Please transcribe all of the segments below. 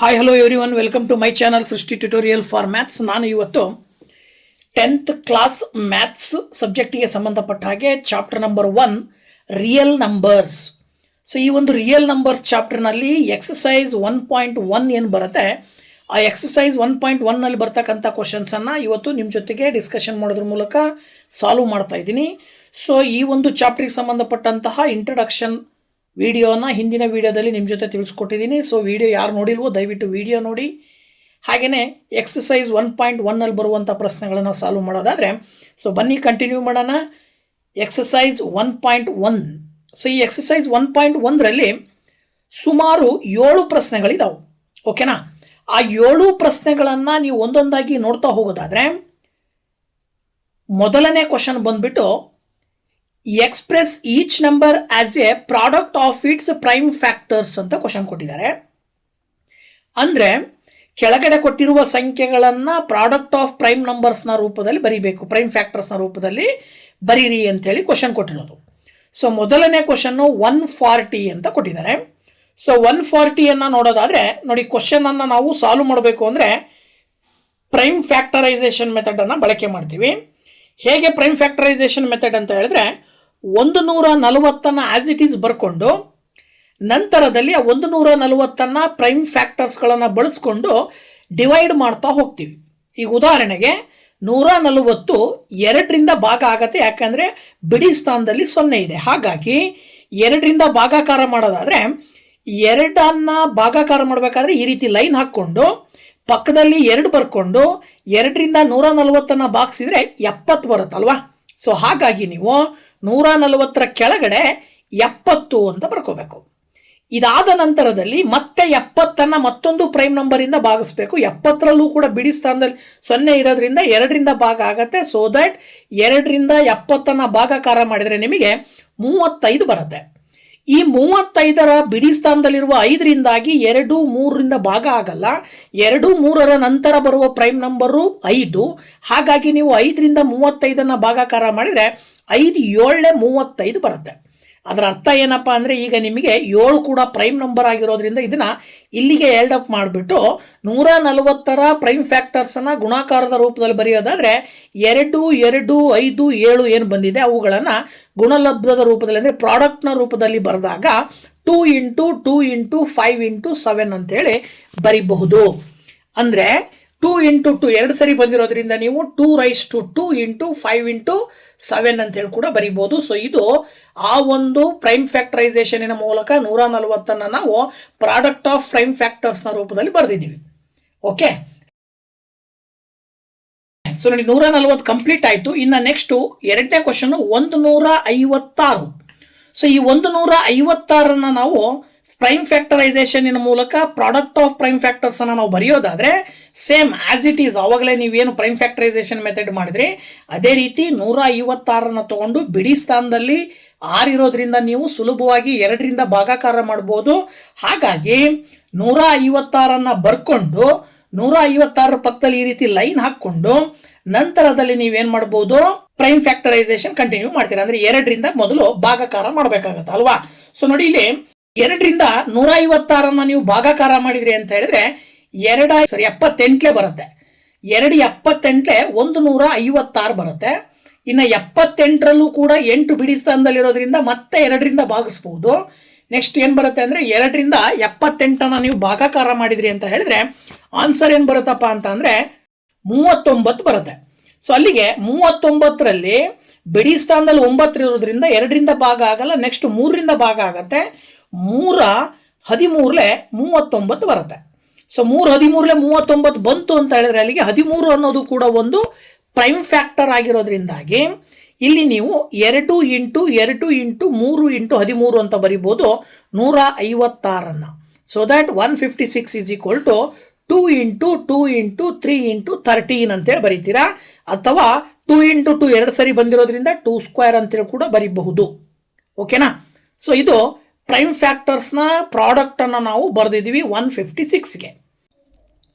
Hi hello everyone, welcome to my channel Srishti tutorial for maths. ನಾನು ಇವತ್ತು 10th class maths ಸಬ್ಜೆಕ್ಟಿಗೆ ಸಂಬಂಧಪಟ್ಟ ಹಾಗೆ chapter number 1 real numbers. So ಈ ಒಂದು ರಿಯಲ್ ನಂಬರ್ಸ್ ಚಾಪ್ಟರ್ನಲ್ಲಿ ಎಕ್ಸಸೈಸ್ 1.1 ಏನು ಬರುತ್ತೆ, ಆ ಎಕ್ಸಸೈಸ್ 1.1ನಲ್ಲಿ ಬರ್ತಕ್ಕಂಥ ಕ್ವಶನ್ಸನ್ನು ಇವತ್ತು ನಿಮ್ಮ ಜೊತೆಗೆ ಡಿಸ್ಕಷನ್ ಮಾಡೋದ್ರ ಮೂಲಕ ಸಾಲ್ವ್ ಮಾಡ್ತಾ ಇದ್ದೀನಿ. ಸೊ ಈ ಒಂದು ಚಾಪ್ಟ್ರಿಗೆ ಸಂಬಂಧಪಟ್ಟಂತಹ ಇಂಟ್ರಡಕ್ಷನ್ ವಿಡಿಯೋನ ಹಿಂದಿನ ವಿಡಿಯೋದಲ್ಲಿ ನಿಮ್ಮ ಜೊತೆ ತಿಳಿಸ್ಕೊಟ್ಟಿದ್ದೀನಿ. ಸೊ ವಿಡಿಯೋ ಯಾರು ನೋಡಿಲ್ವೋ ದಯವಿಟ್ಟು ವಿಡಿಯೋ ನೋಡಿ. ಹಾಗೆಯೇ ಎಕ್ಸಸೈಸ್ 1.1ನಲ್ಲಿ ಬರುವಂಥ ಪ್ರಶ್ನೆಗಳನ್ನು ಸಾಲ್ವ್ ಮಾಡೋದಾದರೆ ಸೊ ಬನ್ನಿ ಕಂಟಿನ್ಯೂ ಮಾಡೋಣ. ಎಕ್ಸಸೈಸ್ 1.1. ಸೊ ಈ ಎಕ್ಸಸೈಸ್ 1.1ರಲ್ಲಿ ಸುಮಾರು 7 ಪ್ರಶ್ನೆಗಳಿದಾವೆ. ಓಕೆನಾ? ಆ 7 ಪ್ರಶ್ನೆಗಳನ್ನು ನೀವು ಒಂದೊಂದಾಗಿ ನೋಡ್ತಾ ಹೋಗೋದಾದರೆ ಮೊದಲನೇ ಕ್ವಶನ್ ಬಂದ್ಬಿಟ್ಟು express each number as A product of it's prime factors ಅಂತ ಕ್ವಶನ್ ಕೊಟ್ಟಿದ್ದಾರೆ. ಅಂದರೆ ಕೆಳಗಡೆ ಕೊಟ್ಟಿರುವ ಸಂಖ್ಯೆಗಳನ್ನು ಪ್ರಾಡಕ್ಟ್ ಆಫ್ ಪ್ರೈಮ್ ನಂಬರ್ಸ್ನ ರೂಪದಲ್ಲಿ ಬರೀಬೇಕು, ಪ್ರೈಮ್ ಫ್ಯಾಕ್ಟರ್ಸ್ನ ರೂಪದಲ್ಲಿ ಬರೀರಿ ಅಂತೇಳಿ ಕ್ವಶನ್ ಕೊಟ್ಟಿರೋದು. ಸೊ ಮೊದಲನೇ ಕ್ವಶನ್ನು 140 ಅಂತ ಕೊಟ್ಟಿದ್ದಾರೆ. ಸೊ 140ಯನ್ನು ನೋಡೋದಾದರೆ ನೋಡಿ, ಕ್ವಶನನ್ನು ನಾವು ಸಾಲ್ವ್ ಮಾಡಬೇಕು ಅಂದರೆ ಪ್ರೈಮ್ ಫ್ಯಾಕ್ಟರೈಸೇಷನ್ ಮೆಥಡನ್ನು ಬಳಕೆ ಮಾಡ್ತೀವಿ. ಹೇಗೆ ಪ್ರೈಮ್ ಫ್ಯಾಕ್ಟರೈಸೇಷನ್ ಮೆಥಡ್ ಅಂತ ಹೇಳಿದ್ರೆ 140 ಆಸ್ ಇಟ್ ಈಸ್ ಬರ್ಕೊಂಡು ನಂತರದಲ್ಲಿ ಆ 140 ಪ್ರೈಮ್ ಫ್ಯಾಕ್ಟರ್ಸ್ಗಳನ್ನು ಬಳಸ್ಕೊಂಡು ಡಿವೈಡ್ ಮಾಡ್ತಾ ಹೋಗ್ತೀವಿ. ಈಗ ಉದಾಹರಣೆಗೆ 140 2ರಿಂದ ಭಾಗ ಆಗತ್ತೆ, ಯಾಕಂದರೆ ಬಿಡಿ ಸ್ಥಾನದಲ್ಲಿ 0 ಇದೆ. ಹಾಗಾಗಿ 2ರಿಂದ ಭಾಗಾಕಾರ ಮಾಡೋದಾದರೆ 2ಅನ್ನು ಭಾಗಾಕಾರ ಮಾಡಬೇಕಾದ್ರೆ ಈ ರೀತಿ ಲೈನ್ ಹಾಕ್ಕೊಂಡು ಪಕ್ಕದಲ್ಲಿ 2 ಬರ್ಕೊಂಡು 2ರಿಂದ 140 ಭಾಗಿಸಿದ್ರೆ 70 ಬರುತ್ತಲ್ವಾ. ಸೊ ಹಾಗಾಗಿ ನೀವು 140 ಕೆಳಗಡೆ 70 ಅಂತ ಬರ್ಕೋಬೇಕು. ಇದಾದ ನಂತರದಲ್ಲಿ ಮತ್ತೆ 70 ಮತ್ತೊಂದು ಪ್ರೈಮ್ ನಂಬರಿಂದ ಭಾಗಿಸ್ಬೇಕು. 70ರಲ್ಲೂ ಕೂಡ ಬಿಡಿ ಸ್ಥಾನದಲ್ಲಿ 0 ಇರೋದ್ರಿಂದ 2ರಿಂದ ಭಾಗ ಆಗತ್ತೆ. ಸೊ ದಟ್ 2ರಿಂದ 70 ಭಾಗಾಕಾರ ಮಾಡಿದರೆ ನಿಮಗೆ 35 ಬರುತ್ತೆ. ಈ 35ರ ಬಿಡಿ ಸ್ಥಾನದಲ್ಲಿರುವ 5ರಿಂದಾಗಿ 2 3ರಿಂದ ಭಾಗ ಆಗಲ್ಲ. 2 3ರ ನಂತರ ಬರುವ ಪ್ರೈಮ್ ನಂಬರು 5. ಹಾಗಾಗಿ ನೀವು 5ರಿಂದ 35 ಭಾಗಾಕಾರ ಮಾಡಿದರೆ 5 7 35 ಬರುತ್ತೆ. ಅದರ ಅರ್ಥ ಏನಪ್ಪ ಅಂದರೆ ಈಗ ನಿಮಗೆ 7 ಕೂಡ ಪ್ರೈಮ್ ನಂಬರ್ ಆಗಿರೋದ್ರಿಂದ ಇದನ್ನು ಇಲ್ಲಿಗೆ ಎಲ್ಡ್ ಅಪ್ ಮಾಡಿಬಿಟ್ಟು 140ರ ಪ್ರೈಮ್ ಫ್ಯಾಕ್ಟರ್ಸನ್ನು ಗುಣಾಕಾರದ ರೂಪದಲ್ಲಿ ಬರೆಯೋದಾದರೆ 2 2 5 7 ಏನು ಬಂದಿದೆ ಅವುಗಳನ್ನು ಗುಣಲಬ್ಧದ ರೂಪದಲ್ಲಿ ಅಂದರೆ ಪ್ರಾಡಕ್ಟ್ನ ರೂಪದಲ್ಲಿ ಬರೆದಾಗ 2 × 2 × 5 × 7 ಅಂತೇಳಿ ಬರೀಬಹುದು. ಅಂದರೆ 2 × 2 2 ಸರಿ ಬಂದಿರೋದ್ರಿಂದ ನೀವು 2⁻2 × 5 × 7 ಅಂತೇಳಿ ಕೂಡ ಬರೀಬಹುದು. ಸೊ ಇದು ಆ ಒಂದು ಪ್ರೈಮ್ ಫ್ಯಾಕ್ಟರೈಸೇಷನಿನ ಮೂಲಕ 140 ನಾವು ಪ್ರಾಡಕ್ಟ್ ಆಫ್ ಪ್ರೈಮ್ ಫ್ಯಾಕ್ಟರ್ಸ್ನ ರೂಪದಲ್ಲಿ ಬರೆದಿದ್ದೀವಿ. ಓಕೆ, ಸೊ ನೋಡಿ 140 ಕಂಪ್ಲೀಟ್ ಆಯಿತು. ಇನ್ನು ನೆಕ್ಸ್ಟು ಎರಡನೇ ಕ್ವಶನ್ 156. ಸೊ ಈ 156 ನಾವು ಪ್ರೈಮ್ ಫ್ಯಾಕ್ಟರೈಸೇಷನಿನ ಮೂಲಕ ಪ್ರಾಡಕ್ಟ್ ಆಫ್ ಪ್ರೈಮ್ ಫ್ಯಾಕ್ಟರ್ಸನ್ನು ನಾವು ಬರೆಯೋದಾದರೆ ಸೇಮ್ ಆಸ್ ಇಟ್ ಈಸ್ ಆವಾಗಲೇ ನೀವೇನು ಪ್ರೈಮ್ ಫ್ಯಾಕ್ಟರೈಸೇಷನ್ ಮೆಥಡ್ ಮಾಡಿದ್ರಿ ಅದೇ ರೀತಿ 156 ತಗೊಂಡು ಬಿಡಿ ಸ್ಥಾನದಲ್ಲಿ 6 ಇರೋದ್ರಿಂದ ನೀವು ಸುಲಭವಾಗಿ 2ರಿಂದ ಭಾಗಾಕಾರ ಮಾಡ್ಬೋದು. ಹಾಗಾಗಿ 156 ಬರ್ಕೊಂಡು 156 ಪಕ್ಕದಲ್ಲಿ ಈ ರೀತಿ ಲೈನ್ ಹಾಕ್ಕೊಂಡು ನಂತರದಲ್ಲಿ ನೀವೇನು ಮಾಡ್ಬೋದು, ಪ್ರೈಮ್ ಫ್ಯಾಕ್ಟರೈಸೇಷನ್ ಕಂಟಿನ್ಯೂ ಮಾಡ್ತೀರಾ. ಅಂದರೆ 2ರಿಂದ ಮೊದಲು ಭಾಗಾಕಾರ ಮಾಡಬೇಕಾಗತ್ತೆ ಅಲ್ವಾ. ಸೊ ನೋಡಿ ಇಲ್ಲಿ 2ರಿಂದ 156 ನೀವು ಭಾಗಾಕಾರ ಮಾಡಿದ್ರಿ ಅಂತ ಹೇಳಿದ್ರೆ 78 ಬರುತ್ತೆ. 2 78 156 ಬರುತ್ತೆ. ಇನ್ನು 78ರಲ್ಲೂ ಕೂಡ 8 ಬಿಡಿ ಸ್ಥಾನದಲ್ಲಿರೋದ್ರಿಂದ ಮತ್ತೆ 2ರಿಂದ ಭಾಗಿಸ್ಬೋದು. ನೆಕ್ಸ್ಟ್ ಏನು ಬರುತ್ತೆ ಅಂದರೆ 2ರಿಂದ 78 ನೀವು ಭಾಗಾಕಾರ ಮಾಡಿದ್ರಿ ಅಂತ ಹೇಳಿದ್ರೆ ಆನ್ಸರ್ ಏನು ಬರುತ್ತಪ್ಪ ಅಂತ ಅಂದರೆ 39 ಬರುತ್ತೆ. ಸೊ ಅಲ್ಲಿಗೆ 39ರಲ್ಲಿ ಬಿಡಿ ಸ್ಥಾನದಲ್ಲಿ 9 ಇರೋದ್ರಿಂದ 2ರಿಂದ ಭಾಗ ಆಗಲ್ಲ. ನೆಕ್ಸ್ಟ್ 3ರಿಂದ ಭಾಗ ಆಗತ್ತೆ. 3 39 ಬರುತ್ತೆ. ಸೊ 13 39 ಬಂತು ಅಂತ ಹೇಳಿದ್ರೆ ಅಲ್ಲಿಗೆ 13 ಅನ್ನೋದು ಕೂಡ ಒಂದು ಪ್ರೈಮ್ ಫ್ಯಾಕ್ಟರ್ ಆಗಿರೋದ್ರಿಂದಾಗಿ ಇಲ್ಲಿ ನೀವು 2 × 2 × 3 × 13 ಅಂತ ಬರಿಬೋದು 156. So that 156 is equal to 2 × 2 × 3 × 13 ಅಂತೇಳಿ ಬರೀತೀರಾ. ಅಥವಾ 2 × 2 2 ಸರಿ ಬಂದಿರೋದ್ರಿಂದ 2² ಅಂತೇಳಿ ಕೂಡ ಬರೀಬಹುದು. ಓಕೆನಾ? ಸೊ ಇದು ಪ್ರೈಮ್ ಫ್ಯಾಕ್ಟರ್ಸ್ನ ಪ್ರಾಡಕ್ಟನ್ನು ನಾವು ಬರೆದಿದ್ದೀವಿ 156ಗೆ.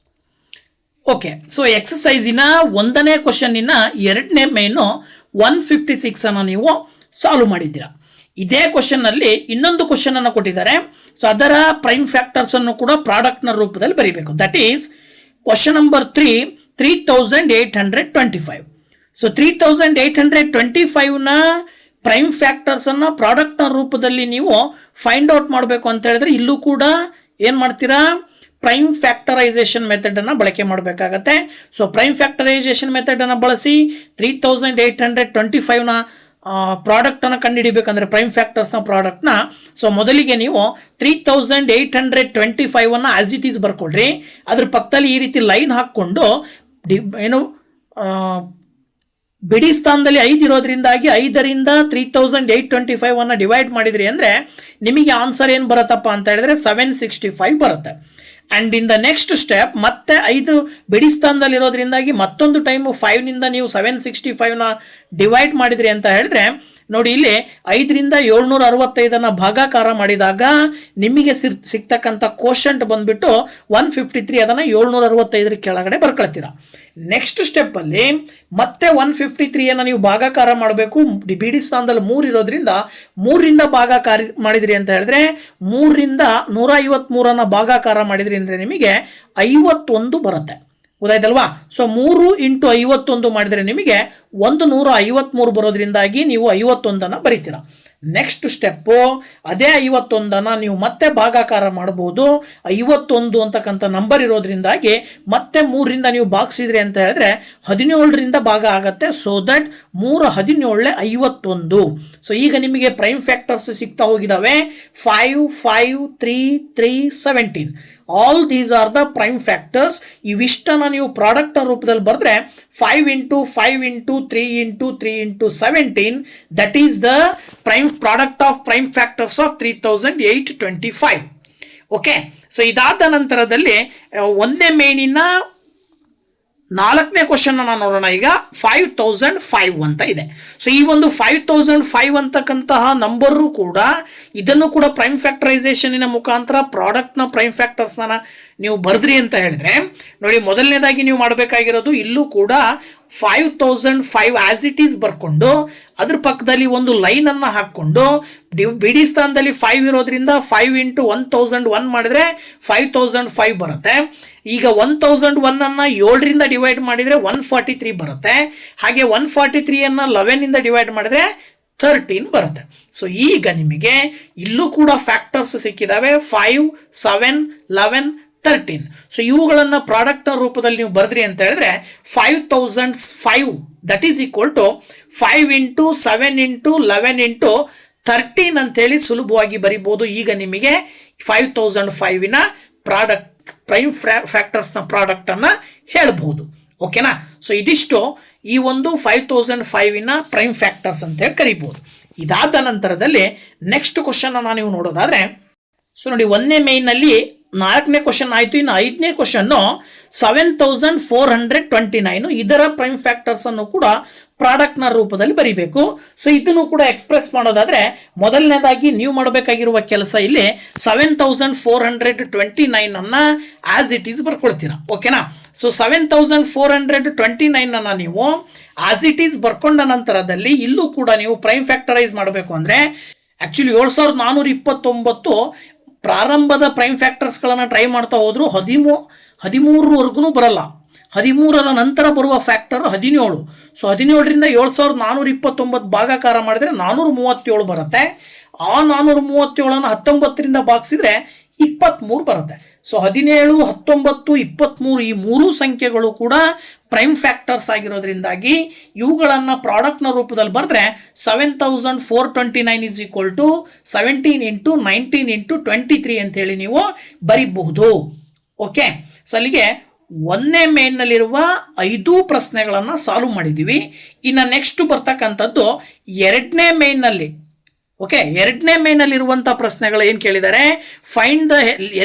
ಓಕೆ, ಸೊ ಎಕ್ಸಸೈಸಿನ 1ನೇ ಕ್ವಶನ್ನಿನ 2ನೇ ಮೇನು 156 ನೀವು ಸಾಲ್ವ್ ಮಾಡಿದ್ದೀರಾ. ಇದೇ ಕ್ವಶನ್ ನಲ್ಲಿ ಇನ್ನೊಂದು ಕ್ವಶನ್ ಅನ್ನು ಕೊಟ್ಟಿದ್ದಾರೆ. ಸೊ ಅದರ ಪ್ರೈಮ್ ಫ್ಯಾಕ್ಟರ್ಸ್ ಅನ್ನು ಕೂಡ ಪ್ರಾಡಕ್ಟ್ ನ ರೂಪದಲ್ಲಿ ಬರೀಬೇಕು. That is question number 3, 3825. So 3825 ನ ಪ್ರೈಮ್ ಫ್ಯಾಕ್ಟರ್ಸ್ ಅನ್ನ ಪ್ರಾಡಕ್ಟ್ ನ ರೂಪದಲ್ಲಿ ನೀವು ಫೈಂಡ್ ಔಟ್ ಮಾಡಬೇಕು ಅಂತ ಹೇಳಿದ್ರೆ ಇಲ್ಲೂ ಕೂಡ ಏನ್ ಮಾಡ್ತೀರಾ, ಪ್ರೈಮ್ ಫ್ಯಾಕ್ಟರೈಸೇಷನ್ ಮೆಥಡ್ ಅನ್ನ ಬಳಕೆ ಮಾಡಬೇಕಾಗತ್ತೆ. ಸೊ ಪ್ರೈಮ್ ಫ್ಯಾಕ್ಟರೈಸೇಷನ್ ಮೆಥಡ್ ಅನ್ನ ಬಳಸಿ 3825 ನ ಪ್ರಾಡಕ್ಟ್ ಅನ್ನ ಕಂಡುಹಿಡಿಬೇಕಂದ್ರೆ ಪ್ರೈಮ್ ಫ್ಯಾಕ್ಟರ್ಸ್ ನ ಪ್ರಾಡಕ್ಟ್ ನ, ಸೊ ಮೊದಲಿಗೆ ನೀವು 3825 ಅನ್ನ ಆಸ್ ಇಟ್ ಈಸ್ ಬರ್ಕೊಳ್ರಿ. ಅದ್ರ ಪಕ್ಕದಲ್ಲಿ ಈ ರೀತಿ ಲೈನ್ ಹಾಕೊಂಡು ಏನು ಬಿಡಿ ಸ್ಥಾನದಲ್ಲಿ 5 ಇರೋದ್ರಿಂದಾಗಿ 5ರಿಂದ 3825 ಅನ್ನ ಡಿವೈಡ್ ಮಾಡಿದ್ರಿ ಅಂದ್ರೆ ನಿಮಗೆ ಆನ್ಸರ್ ಏನು ಬರುತ್ತಪ್ಪ ಅಂತ ಹೇಳಿದ್ರೆ 765 ಬರುತ್ತೆ. And in the next step ಮತ್ತೆ 5 ಬಿಡಿ ಸ್ಥಾನದಲ್ಲಿ ಇರೋದ್ರಿಂದಾಗಿ ಮತ್ತೊಂದು ಟೈಮು 5ನಿಂದ ನೀವು 765ನ ಡಿವೈಡ್ ಮಾಡಿದ್ರಿ ಅಂತ ಹೇಳಿದ್ರೆ ನೋಡಿ, ಇಲ್ಲಿ 5ರಿಂದ 765 ಭಾಗಾಕಾರ ಮಾಡಿದಾಗ ನಿಮಗೆ ಸಿಗ್ತಕ್ಕಂಥ ಕೋಶಂಟ್ ಬಂದ್ಬಿಟ್ಟು 153. ಅದನ್ನ 765 ಕೆಳಗಡೆ ಬರ್ಕೊಳ್ತೀರಾ. ನೆಕ್ಸ್ಟ್ ಸ್ಟೆಪ್ ಅಲ್ಲಿ ಮತ್ತೆ 153 ನೀವು ಭಾಗಾಕಾರ ಮಾಡಬೇಕು. ಬಿಡಿ ಸ್ಥಾನದಲ್ಲಿ 3 ಇರೋದ್ರಿಂದ 3ರಿಂದ ಭಾಗಾಕಾರ ಮಾಡಿದ್ರಿ ಅಂತ ಹೇಳಿದ್ರೆ 3ರಿಂದ 153 ಭಾಗಾಕಾರ ಮಾಡಿದ್ರಿ ಅಂದ್ರೆ ನಿಮಗೆ 51 ಬರುತ್ತೆ. ಗೊತ್ತಾಯ್ತಲ್ವಾ? ಸೊ 3 × 51 ಮಾಡಿದರೆ ನಿಮಗೆ 153 ಬರೋದ್ರಿಂದಾಗಿ ನೀವು 51 ಬರೀತೀರಾ. ನೆಕ್ಸ್ಟ್ ಸ್ಟೆಪ್ಪು ಅದೇ 51 ನೀವು ಮತ್ತೆ ಭಾಗಾಕಾರ ಮಾಡಬಹುದು. 51 ಅಂತಕ್ಕಂಥ ನಂಬರ್ ಇರೋದ್ರಿಂದಾಗಿ ಮತ್ತೆ 3ರಿಂದ ನೀವು ಭಾಗಿಸಿದ್ರಿ ಅಂತ ಹೇಳಿದ್ರೆ 17ರಿಂದ ಭಾಗ ಆಗತ್ತೆ. So that 3 17 51. ಸೊ ಈಗ ನಿಮಗೆ ಪ್ರೈಮ್ ಫ್ಯಾಕ್ಟರ್ಸ್ ಸಿಗ್ತಾ ಹೋಗಿದಾವೆ. 5 5 3 3 17. All these are the prime factors. ಇವಿಷ್ಟನ್ನ ನೀವು ಪ್ರಾಡಕ್ಟ್ ರೂಪದಲ್ಲಿ ಬರೆದ್ರೆ 5 × 5 × 3 × 3 × 17, that is the prime product of prime factors of 3825. Okay, so ಇದಾದ ನಂತರದಲ್ಲಿ ಒಂದೇ ಮೇನಿನ 4ನೇ ಕ್ವಶನ್ ನಾನು ನೋಡೋಣ. ಈಗ 5005 ಅಂತ ಇದೆ. ಸೊ ಈ ಒಂದು 5005 ಅಂತಕ್ಕಂತಹ ನಂಬರು ಕೂಡ ಇದನ್ನು ಕೂಡ ಪ್ರೈಮ್ ಫ್ಯಾಕ್ಟರೈಸೇಷನಿನ ಮುಖಾಂತರ ಪ್ರಾಡಕ್ಟ್ನ ಪ್ರೈಮ್ ಫ್ಯಾಕ್ಟರ್ಸ್ನ ನೀವು ಬರೆದ್ರಿ ಅಂತ ಹೇಳಿದ್ರೆ ನೋಡಿ, ಮೊದಲನೇದಾಗಿ ನೀವು ಮಾಡಬೇಕಾಗಿರೋದು ಇಲ್ಲೂ ಕೂಡ 5005 ಆಸ್ ಇಟ್ ಈಸ್ ಬರ್ಕೊಂಡು ಅದ್ರ ಪಕ್ಕದಲ್ಲಿ ಒಂದು ಲೈನ್ ಅನ್ನ ಹಾಕೊಂಡು ಬಿಡಿ ಸ್ಥಾನದಲ್ಲಿ 5 ಇರೋದ್ರಿಂದ 5 × 1001 ಮಾಡಿದ್ರೆ 5005 ಬರುತ್ತೆ. ಈಗ 1001 ಅನ್ನ 7ರಿಂದ ಡಿವೈಡ್ ಮಾಡಿದ್ರೆ 143 ಬರುತ್ತೆ. ಹಾಗೆ 143 ಅನ್ನ 11ಇಂದ ಡಿವೈಡ್ ಮಾಡಿದ್ರೆ 13 ಬರುತ್ತೆ. ಸೊ ಈಗ ನಿಮಗೆ ಇಲ್ಲೂ ಕೂಡ ಫ್ಯಾಕ್ಟರ್ಸ್ ಸಿಕ್ಕಿದಾವೆ 5 7 11 13. ಸೊ ಇವುಗಳನ್ನ ಪ್ರಾಡಕ್ಟ್ ರೂಪದಲ್ಲಿ ನೀವು ಬರೆದ್ರಿ ಅಂತ ಹೇಳಿದ್ರೆ 5005 ದಟ್ ಈಸ್ ಈಕ್ವಲ್ ಟು 5 × 7 × 11 × 13 ಅಂತೇಳಿ ಸುಲಭವಾಗಿ ಬರಿಬಹುದು. ಈಗ ನಿಮಗೆ 5005ನ ಪ್ರಾಡಕ್ಟ್ ಪ್ರೈಮ್ ಫ್ಯಾಕ್ಟರ್ಸ್ನ ಪ್ರಾಡಕ್ಟ್ ಅನ್ನ ಹೇಳಬಹುದು. ಓಕೆನಾ? ಸೊ ಇದಿಷ್ಟು ಈ ಒಂದು 5005ನ ಪ್ರೈಮ್ ಫ್ಯಾಕ್ಟರ್ಸ್ ಅಂತ ಹೇಳಿ ಕರಿಬಹುದು. ಇದಾದ ನಂತರದಲ್ಲಿ ನೆಕ್ಸ್ಟ್ ಕ್ವಶನ್ ಅನ್ನ ನೀವು ನೋಡೋದಾದ್ರೆ, ಸೊ ನೋಡಿ, 1ನೇ ಮೇನ್ನಲ್ಲಿ 4ನೇ ಕ್ವಶನ್ ಆಯಿತು. ಇನ್ನು 5ನೇ ಕ್ವಶನ್ನು 7429. ಇದರ ಪ್ರೈಮ್ ಫ್ಯಾಕ್ಟರ್ಸ್ ಅನ್ನು ಕೂಡ ಪ್ರಾಡಕ್ಟ್ ನ ರೂಪದಲ್ಲಿ ಬರೀಬೇಕು. ಸೊ ಇದನ್ನು ಕೂಡ ಎಕ್ಸ್ಪ್ರೆಸ್ ಮಾಡೋದಾದ್ರೆ ಮೊದಲನೇದಾಗಿ ನೀವು ಮಾಡಬೇಕಾಗಿರುವ ಕೆಲಸ ಇಲ್ಲಿ 7429 ಅನ್ನ ಆಸ್ ಇಟ್ ಈಸ್ ಬರ್ಕೊಳ್ತೀರಾ. ಓಕೆನಾ? ಸೊ 7429 ಅನ್ನ ನೀವು ಆಸ್ ಇಟ್ ಈಸ್ ಬರ್ಕೊಂಡ ನಂತರದಲ್ಲಿ ಇಲ್ಲೂ ಕೂಡ ನೀವು ಪ್ರೈಮ್ ಫ್ಯಾಕ್ಟರೈಸ್ ಮಾಡಬೇಕು ಅಂದ್ರೆ ಆಕ್ಚುಲಿ 7429 ಪ್ರಾರಂಭದ ಪ್ರೈಮ್ ಫ್ಯಾಕ್ಟರ್ಸ್ಗಳನ್ನು ಟ್ರೈ ಮಾಡ್ತಾ ಹೋದ್ರು 13ವರೆಗೂ ಬರಲ್ಲ. 13ರ ನಂತರ ಬರುವ ಫ್ಯಾಕ್ಟರ್ 17. ಸೊ 17ರಿಂದ 7429 ಭಾಗಾಕಾರ ಮಾಡಿದ್ರೆ 437 ಬರುತ್ತೆ. ಆ 437ಅನ್ನು 19ರಿಂದ ಭಾಗಿಸಿದ್ರೆ 23 ಬರುತ್ತೆ. ಸೊ 17 19 23 ಈ 3 ಸಂಖ್ಯೆಗಳು ಕೂಡ ಪ್ರೈಮ್ ಫ್ಯಾಕ್ಟರ್ಸ್ ಆಗಿರೋದ್ರಿಂದಾಗಿ ಇವುಗಳನ್ನು ಪ್ರಾಡಕ್ಟ್ನ ರೂಪದಲ್ಲಿ ಬರೆದ್ರೆ 7429 ಇಸ್ ಈಕ್ವಲ್ ಟು 17 × 19 × 23 ಅಂತೇಳಿ ನೀವು ಬರೀಬಹುದು. ಓಕೆ, ಸೊ ಅಲ್ಲಿಗೆ 1ನೇ ಮೇನ್ನಲ್ಲಿರುವ 5 ಪ್ರಶ್ನೆಗಳನ್ನು ಸಾಲ್ವ್ ಮಾಡಿದ್ದೀವಿ. ಇನ್ನು ನೆಕ್ಸ್ಟ್ ಬರ್ತಕ್ಕಂಥದ್ದು 2ನೇ ಮೇನ್ನಲ್ಲಿ. ಓಕೆ, 2ನೇ ಮೇನಲ್ಲಿರುವಂತಹ ಪ್ರಶ್ನೆಗಳು ಏನು ಕೇಳಿದ್ದಾರೆ? Find the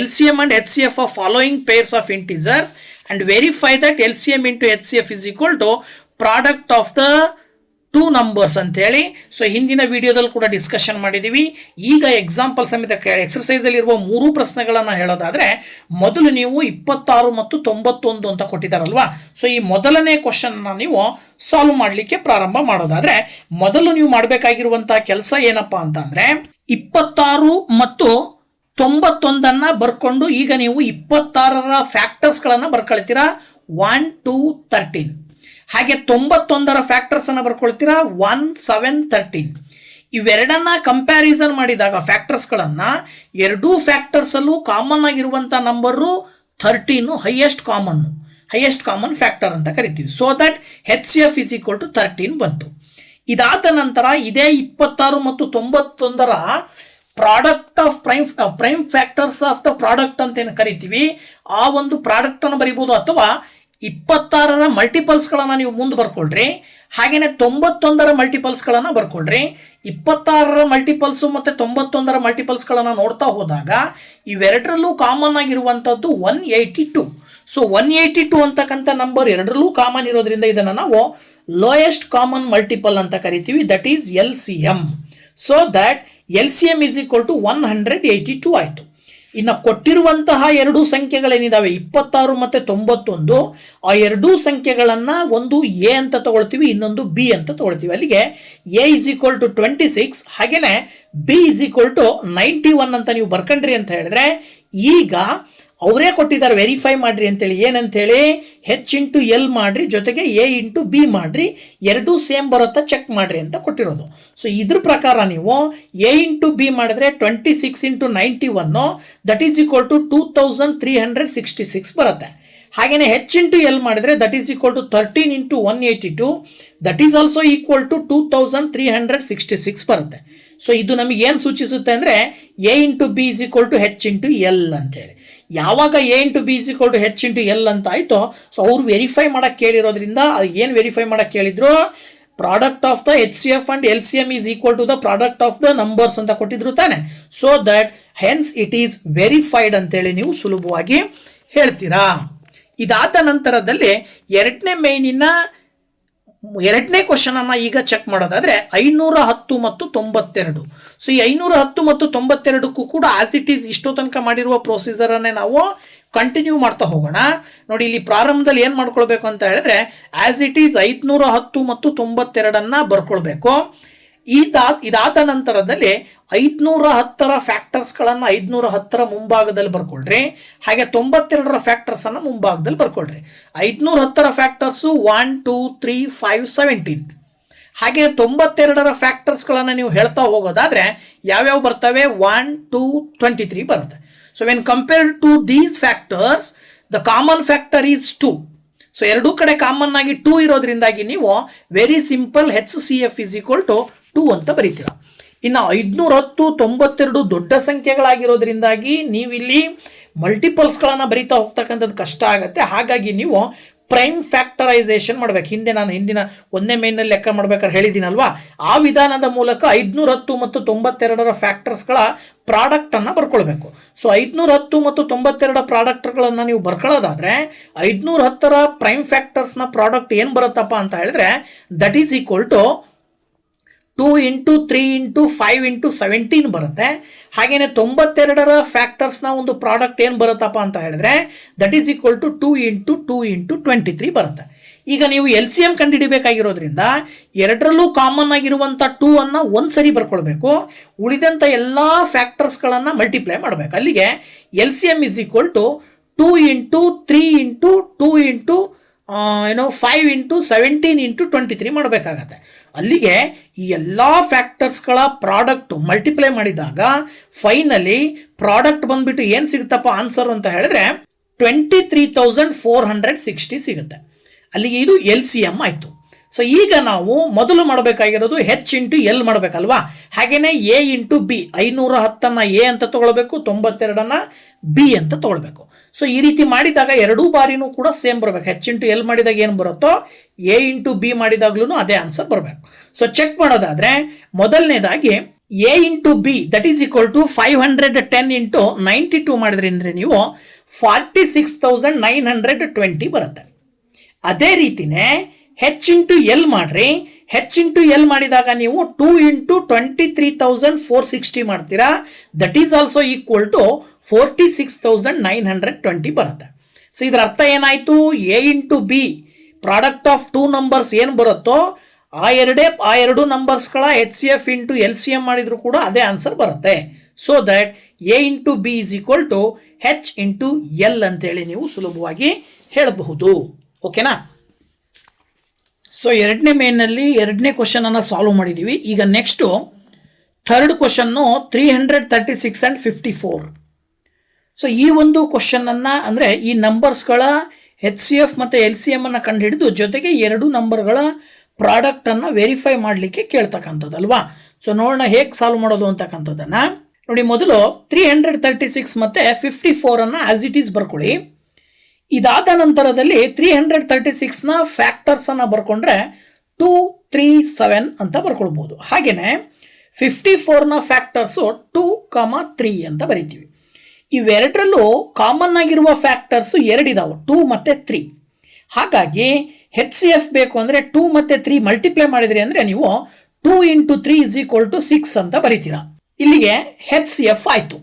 LCM and HCF of following pairs of integers and verify that LCM into HCF is equal to product of the 2 numbers ಅಂತೇಳಿ. ಸೊ ಹಿಂದಿನ ವಿಡಿಯೋದಲ್ಲಿ ಕೂಡ ಡಿಸ್ಕಷನ್ ಮಾಡಿದ್ದೀವಿ. ಈಗ ಎಕ್ಸಾಂಪಲ್ ಸಮೇತ ಎಕ್ಸರ್ಸೈಸಲ್ಲಿ ಇರುವ 3 ಪ್ರಶ್ನೆಗಳನ್ನು ಹೇಳೋದಾದರೆ, ಮೊದಲು ನೀವು 26 ಮತ್ತು 91 ಅಂತ ಕೊಟ್ಟಿದ್ದಾರಲ್ವಾ. ಸೊ ಈ ಮೊದಲನೇ ಕ್ವಶನ್ನ ನೀವು ಸಾಲ್ವ್ ಮಾಡಲಿಕ್ಕೆ ಪ್ರಾರಂಭ ಮಾಡೋದಾದರೆ, ಮೊದಲು ನೀವು ಮಾಡಬೇಕಾಗಿರುವಂತಹ ಕೆಲಸ ಏನಪ್ಪಾ ಅಂತಂದರೆ, 26 ಮತ್ತು 91 ಬರ್ಕೊಂಡು ಈಗ ನೀವು 26ರ ಫ್ಯಾಕ್ಟರ್ಸ್ಗಳನ್ನು ಬರ್ಕೊಳ್ತೀರಾ 1 2 13. ಹಾಗೆ 91ರ ಫ್ಯಾಕ್ಟರ್ಸ್ ಅನ್ನು ಬರ್ಕೊಳ್ತೀರಾ 1 7 13. ಇವೆರಡನ್ನ ಕಂಪ್ಯಾರಿಸನ್ ಮಾಡಿದಾಗ ಫ್ಯಾಕ್ಟರ್ಸ್ಗಳನ್ನು, ಎರಡೂ ಫ್ಯಾಕ್ಟರ್ಸ್ ಅಲ್ಲೂ ಕಾಮನ್ ಆಗಿರುವಂಥ ನಂಬರು 13 ಹೈಯೆಸ್ಟ್ ಕಾಮನ್ ಫ್ಯಾಕ್ಟರ್ ಅಂತ ಕರಿತೀವಿ. So that HCF is equal to 13 ಬಂತು. ಇದಾದ ನಂತರ ಇದೇ 26 ಮತ್ತು 91ರ product of prime factors of the product ಅಂತ ಏನು ಕರಿತೀವಿ, ಆ ಒಂದು ಪ್ರಾಡಕ್ಟ್ ಅನ್ನು ಬರಿಬೋದು. ಅಥವಾ 26ರ ಮಲ್ಟಿಪಲ್ಸ್ಗಳನ್ನು ನೀವು ಮುಂದೆ ಬರ್ಕೊಳ್ರಿ. ಹಾಗೇನೆ 91ರ ಮಲ್ಟಿಪಲ್ಸ್ಗಳನ್ನು ಬರ್ಕೊಳ್ರಿ. 26ರ ಮಲ್ಟಿಪಲ್ಸು ಮತ್ತು 91ರ ಮಲ್ಟಿಪಲ್ಸ್ಗಳನ್ನು ನೋಡ್ತಾ ಹೋದಾಗ ಇವೆರಡರಲ್ಲೂ ಕಾಮನ್ ಆಗಿರುವಂಥದ್ದು 182. ಸೊ 182 ಅಂತಕ್ಕಂಥ ನಂಬರ್ ಎರಡರಲ್ಲೂ ಕಾಮನ್ ಇರೋದ್ರಿಂದ ಇದನ್ನು ನಾವು ಲೋಯೆಸ್ಟ್ ಕಾಮನ್ ಮಲ್ಟಿಪಲ್ ಅಂತ ಕರಿತೀವಿ, that is LCM. So that LCM is equal to 182 ಆಯಿತು. ಇನ್ನು ಕೊಟ್ಟಿರುವಂತಹ ಎರಡೂ ಸಂಖ್ಯೆಗಳೇನಿದಾವೆ 26 ಮತ್ತು 91, ಆ ಎರಡೂ ಸಂಖ್ಯೆಗಳನ್ನು ಒಂದು A ಅಂತ ತಗೊಳ್ತೀವಿ, ಇನ್ನೊಂದು B ಅಂತ ತಗೊಳ್ತೀವಿ. ಅಲ್ಲಿಗೆ A is equal to 26, ಹಾಗೇನೆ B is equal to 91 ಅಂತ ನೀವು ಬರ್ಕೊಂಡ್ರಿ ಅಂತ ಹೇಳಿದ್ರೆ, ಈಗ ಅವರೇ ಕೊಟ್ಟಿದ್ದಾರೆ ವೆರಿಫೈ ಮಾಡ್ರಿ ಅಂತೇಳಿ. ಏನಂತೇಳಿ, H ಇಂಟು L ಮಾಡ್ರಿ, ಜೊತೆಗೆ A ಇಂಟು B ಮಾಡ್ರಿ, ಎರಡೂ ಸೇಮ್ ಬರುತ್ತಾ ಚೆಕ್ ಮಾಡ್ರಿ ಅಂತ ಕೊಟ್ಟಿರೋದು. ಸೊ ಇದ್ರ ಪ್ರಕಾರ ನೀವು A ಇಂಟು B ಮಾಡಿದ್ರೆ 26 into 91 that is equal to 2366 ಬರುತ್ತೆ. ಹಾಗೆಯೇ H ಇಂಟು L ಮಾಡಿದ್ರೆ that is equal to 13 into 182 that is also equal to 2366 ಬರುತ್ತೆ. ಸೊ ಇದು ನಮಗೆ ಏನು ಸೂಚಿಸುತ್ತೆ ಅಂದರೆ, A into B is equal to H into L ಅಂತೇಳಿ. ಯಾವಾಗ A into B is equal to H into L ಅಂತ ಆಯಿತು, ಸೊ ಅವ್ರು ವೆರಿಫೈ ಮಾಡೋಕ್ಕೆ ಕೇಳಿರೋದ್ರಿಂದ ಅದು ಏನು ವೆರಿಫೈ ಮಾಡೋಕ್ಕೆ ಕೇಳಿದ್ರು, product of the HCF and LCM is equal to the product of the numbers ಅಂತ ಕೊಟ್ಟಿದ್ರು ತಾನೆ. So that hence it is verified ಅಂತೇಳಿ ನೀವು ಸುಲಭವಾಗಿ ಹೇಳ್ತೀರಾ. ಇದಾದ ನಂತರದಲ್ಲಿ ಎರಡನೇ ಕ್ವಶನ್ ಅನ್ನ ಈಗ ಚೆಕ್ ಮಾಡೋದಾದ್ರೆ 510 ಮತ್ತು 92. ಸೊ ಈ 510 ಮತ್ತು 92ಕ್ಕೂ ಕೂಡ ಆಸ್ ಇಟ್ ಈಸ್ ಇಷ್ಟೋ ತನಕ ಮಾಡಿರುವ ಪ್ರೊಸೀಜರ್ ಅನ್ನೇ ನಾವು ಕಂಟಿನ್ಯೂ ಮಾಡ್ತಾ ಹೋಗೋಣ. ನೋಡಿ, ಇಲ್ಲಿ ಪ್ರಾರಂಭದಲ್ಲಿ ಏನು ಮಾಡ್ಕೊಳ್ಬೇಕು ಅಂತ ಹೇಳಿದ್ರೆ, ಆಸ್ ಇಟ್ ಈಸ್ 510 ಮತ್ತು 92 ಬರ್ಕೊಳ್ಬೇಕು. ಇದಾದ ನಂತರದಲ್ಲಿ 510ರ ಫ್ಯಾಕ್ಟರ್ಸ್ಗಳನ್ನು 510ರ ಮುಂಭಾಗದಲ್ಲಿ ಬರ್ಕೊಳ್ರಿ. ಹಾಗೆ 92ರ ಫ್ಯಾಕ್ಟರ್ಸ್ ಅನ್ನು ಮುಂಭಾಗದಲ್ಲಿ ಬರ್ಕೊಳ್ರಿ. 510ರ ಫ್ಯಾಕ್ಟರ್ಸು 1 2 3 5 17. ಹಾಗೆ 92ರ ಫ್ಯಾಕ್ಟರ್ಸ್ಗಳನ್ನು ನೀವು ಹೇಳ್ತಾ ಹೋಗೋದಾದ್ರೆ ಯಾವ್ಯಾವ ಬರ್ತವೆ, 1 2 23 ಬರುತ್ತೆ. So when compared to these factors the common factor is 2. So ಎರಡೂ ಕಡೆ ಕಾಮನ್ ಆಗಿ 2 ಇರೋದ್ರಿಂದಾಗಿ ನೀವು very simple HCF is equal to 2 ಅಂತ ಬರೀತೀರ. ಇನ್ನು 510 92 ದೊಡ್ಡ ಸಂಖ್ಯೆಗಳಾಗಿರೋದ್ರಿಂದಾಗಿ ನೀವಿಲ್ಲಿ ಮಲ್ಟಿಪಲ್ಸ್ಗಳನ್ನು ಬರೀತಾ ಹೋಗ್ತಕ್ಕಂಥದ್ದು ಕಷ್ಟ ಆಗುತ್ತೆ. ಹಾಗಾಗಿ ನೀವು ಪ್ರೈಮ್ ಫ್ಯಾಕ್ಟರೈಸೇಷನ್ ಮಾಡಬೇಕು. ನಾನು ಹಿಂದಿನ ಒಂದನೇ ಮೇನಲ್ಲಿ ಲೆಕ್ಕ ಮಾಡ್ಬೇಕಾದ್ರೆ ಹೇಳಿದ್ದೀನಲ್ವಾ, ಆ ವಿಧಾನದ ಮೂಲಕ 510 ಮತ್ತು 92ರ ಫ್ಯಾಕ್ಟರ್ಸ್ಗಳ ಪ್ರಾಡಕ್ಟನ್ನು ಬರ್ಕೊಳ್ಬೇಕು. ಸೊ 510 ಮತ್ತು 92 ಪ್ರಾಡಕ್ಟ್ಗಳನ್ನು ನೀವು ಬರ್ಕೊಳ್ಳೋದಾದ್ರೆ 510ರ ಪ್ರೈಮ್ ಫ್ಯಾಕ್ಟರ್ಸ್ನ ಪ್ರಾಡಕ್ಟ್ ಏನು ಬರುತ್ತಪ್ಪ ಅಂತ ಹೇಳಿದ್ರೆ, that is equal to 2 into 3 into 5 into 17 ಬರುತ್ತೆ. ಹಾಗೇನೆ 92ರ ಫ್ಯಾಕ್ಟರ್ಸ್ನ ಒಂದು ಪ್ರಾಡಕ್ಟ್ ಏನು ಬರುತ್ತಪ್ಪ ಅಂತ ಹೇಳಿದ್ರೆ, that is equal to 2 into 2 into 23 ಬರುತ್ತೆ. ಈಗ ನೀವು LCM ಕಂಡುಹಿಡಿಬೇಕಾಗಿರೋದ್ರಿಂದ ಎರಡರಲ್ಲೂ ಕಾಮನ್ ಆಗಿರುವಂಥ 2 ಅನ್ನು ಒಂದ್ಸರಿ ಬರ್ಕೊಳ್ಬೇಕು. ಉಳಿದಂಥ ಎಲ್ಲ ಫ್ಯಾಕ್ಟರ್ಸ್ಗಳನ್ನು ಮಲ್ಟಿಪ್ಲೈ ಮಾಡಬೇಕು. ಅಲ್ಲಿಗೆ LCM is equal to 2 into 3 into 2 into 5 into 17 into 23 ಮಾಡಬೇಕಾಗತ್ತೆ. ಅಲ್ಲಿಗೆ ಈ ಎಲ್ಲ ಫ್ಯಾಕ್ಟರ್ಸ್ಗಳ ಪ್ರಾಡಕ್ಟ್ ಮಲ್ಟಿಪ್ಲೈ ಮಾಡಿದಾಗ ಫೈನಲಿ ಪ್ರಾಡಕ್ಟ್ ಬಂದ್ಬಿಟ್ಟು ಏನು ಸಿಗುತ್ತಪ್ಪ ಆನ್ಸರ್ ಅಂತ ಹೇಳಿದ್ರೆ 23,460 ಸಿಗುತ್ತೆ. ಅಲ್ಲಿಗೆ ಇದು LCM ಆಯಿತು. ಸೊ ಈಗ ನಾವು ಮೊದಲು ಮಾಡಬೇಕಾಗಿರೋದು H ಇಂಟು L ಮಾಡಬೇಕಲ್ವಾ. ಹಾಗೇನೆ A ಇಂಟು B, 510 A ಅಂತ ತಗೊಳ್ಬೇಕು, 92 B ಅಂತ ತಗೊಳ್ಬೇಕು. ಸೊ ಈ ರೀತಿ ಮಾಡಿದಾಗ ಎರಡೂ ಬಾರಿನೂ ಕೂಡ ಸೇಮ್ ಬರಬೇಕು. H ಇಂಟು L ಮಾಡಿದಾಗ ಏನು ಬರುತ್ತೋ A ಇಂಟು B ಮಾಡಿದಾಗ್ಲೂ ಅದೇ ಆನ್ಸರ್ ಬರಬೇಕು. ಸೊ ಚೆಕ್ ಮಾಡೋದಾದ್ರೆ ಮೊದಲನೇದಾಗಿ A into B that is equal to 510 into 92 ಮಾಡಿದ್ರಿಂದ ನೀವು 46,920 ಬರುತ್ತೆ. ಅದೇ ರೀತಿನೇ H ಇಂಟು L ಮಾಡ್ರಿ. ಹೆಚ್ ಇಂಟು ಎಲ್ ಮಾಡಿದಾಗ ನೀವು 2 ಇಂಟು 23,460 ಮಾಡ್ತೀರಾ. That is also equal to 46,920 ಬರುತ್ತೆ. ಸೊ ಇದರ ಅರ್ಥ ಏನಾಯ್ತು, A into B product of two numbers ಏನು ಬರುತ್ತೋ ಆ ಎರಡು ನಂಬರ್ಸ್ಗಳ H C F into L C M ಮಾಡಿದ್ರು ಕೂಡ ಅದೇ ಆನ್ಸರ್ ಬರುತ್ತೆ. So that A into B is equal to H into L ಅಂತೇಳಿ ನೀವು ಸುಲಭವಾಗಿ ಹೇಳಬಹುದು. ಓಕೆನಾ? ಸೊ ಎರಡನೇ ಮೇನಲ್ಲಿ ಎರಡನೇ ಕ್ವಶನ್ ಅನ್ನು ಸಾಲ್ವ್ ಮಾಡಿದ್ದೀವಿ. ಈಗ next third question 336 and 54. So ಈ ಒಂದು ಕ್ವಶನನ್ನು ಅಂದರೆ ಈ ನಂಬರ್ಸ್ಗಳ ಎಚ್ ಸಿ ಎಫ್ ಮತ್ತು ಎಲ್ ಸಿ ಎಮ್ ಅನ್ನು ಕಂಡುಹಿಡಿದು ಜೊತೆಗೆ ಎರಡು ನಂಬರ್ಗಳ ಪ್ರಾಡಕ್ಟನ್ನು ವೆರಿಫೈ ಮಾಡಲಿಕ್ಕೆ ಕೇಳ್ತಕ್ಕಂಥದ್ದು ಅಲ್ವಾ. ಸೊ ನೋಡೋಣ ಹೇಗೆ ಸಾಲ್ವ್ ಮಾಡೋದು ಅಂತಕ್ಕಂಥದ್ದನ್ನು ನೋಡಿ. ಮೊದಲು 336 ಮತ್ತು 54 ಆಸ್ ಇಟ್ ಈಸ್ ಬರ್ಕೊಳ್ಳಿ. ಇದಾದ ನಂತರದಲ್ಲಿ 336ನ ಫ್ಯಾಕ್ಟರ್ಸನ್ನು ಬರ್ಕೊಂಡ್ರೆ 237 ಅಂತ ಬರ್ಕೊಳ್ಬೋದು. ಹಾಗೆಯೇ 54ನ ಫ್ಯಾಕ್ಟರ್ಸು 2, 3 ಅಂತ ಬರಿತೀವಿ. ಇವೆರಡರಲ್ಲೂ ಕಾಮನ್ ಆಗಿರುವ ಫ್ಯಾಕ್ಟರ್ಸು ಎರಡಿದಾವೆ, 2 ಮತ್ತು 3. ಹಾಗಾಗಿ ಹೆಚ್ ಸಿ ಎಫ್ ಬೇಕು ಅಂದರೆ 2 ಮತ್ತು 3 ಮಲ್ಟಿಪ್ಲೈ ಮಾಡಿದ್ರಿ ಅಂದರೆ ನೀವು 2 ಇಂಟು 3 ಇಸ್ ಈಕ್ವಲ್ ಟು 6 ಅಂತ ಬರಿತೀರಾ. ಇಲ್ಲಿಗೆ ಹೆಚ್ ಸಿ ಎಫ್ ಆಯಿತು.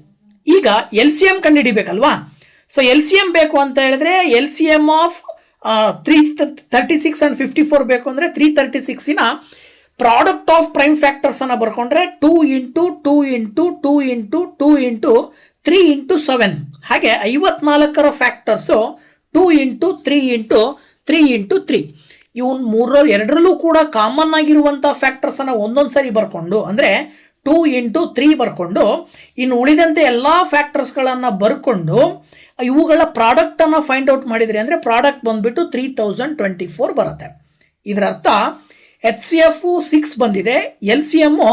ಈಗ ಎಲ್ ಸಿ ಎಮ್ ಕಂಡುಹಿಡಿಬೇಕಲ್ವಾ. ಸೊ ಎಲ್ ಸಿ ಎಮ್ ಬೇಕು ಅಂತ ಹೇಳಿದ್ರೆ L C M of 336 and 54 ಬೇಕು ಅಂದರೆ 336ನ ಪ್ರಾಡಕ್ಟ್ ಆಫ್ ಪ್ರೈಮ್ ಫ್ಯಾಕ್ಟರ್ಸ್ ಅನ್ನು ಬರ್ಕೊಂಡ್ರೆ 2 into 2 into 2 into 2 into 3 into 7. ಹಾಗೆ 54ರ ಫ್ಯಾಕ್ಟರ್ಸು 2 ಇಂಟು 3 ಇಂಟು 3 ಇಂಟು 3. ಇವನು ಎರಡರಲ್ಲೂ ಕೂಡ ಕಾಮನ್ ಆಗಿರುವಂಥ ಫ್ಯಾಕ್ಟರ್ಸನ್ನು ಒಂದೊಂದು ಸರಿ ಬರ್ಕೊಂಡು ಅಂದರೆ 2 ಇಂಟು 3 ಬರ್ಕೊಂಡು ಇನ್ನು ಉಳಿದಂತೆ ಎಲ್ಲ ಫ್ಯಾಕ್ಟರ್ಸ್ಗಳನ್ನು ಬರ್ಕೊಂಡು ಇವುಗಳ ಪ್ರಾಡಕ್ಟನ್ನು ಫೈಂಡ್ ಔಟ್ ಮಾಡಿದ್ರಿ ಅಂದರೆ ಪ್ರಾಡಕ್ಟ್ ಬಂದುಬಿಟ್ಟು 3024 ಬರುತ್ತೆ. ಇದರ ಅರ್ಥ ಎಚ್ ಸಿ ಎಫ್ 6 ಬಂದಿದೆ, ಎಲ್ ಸಿ ಎಮ್ಮು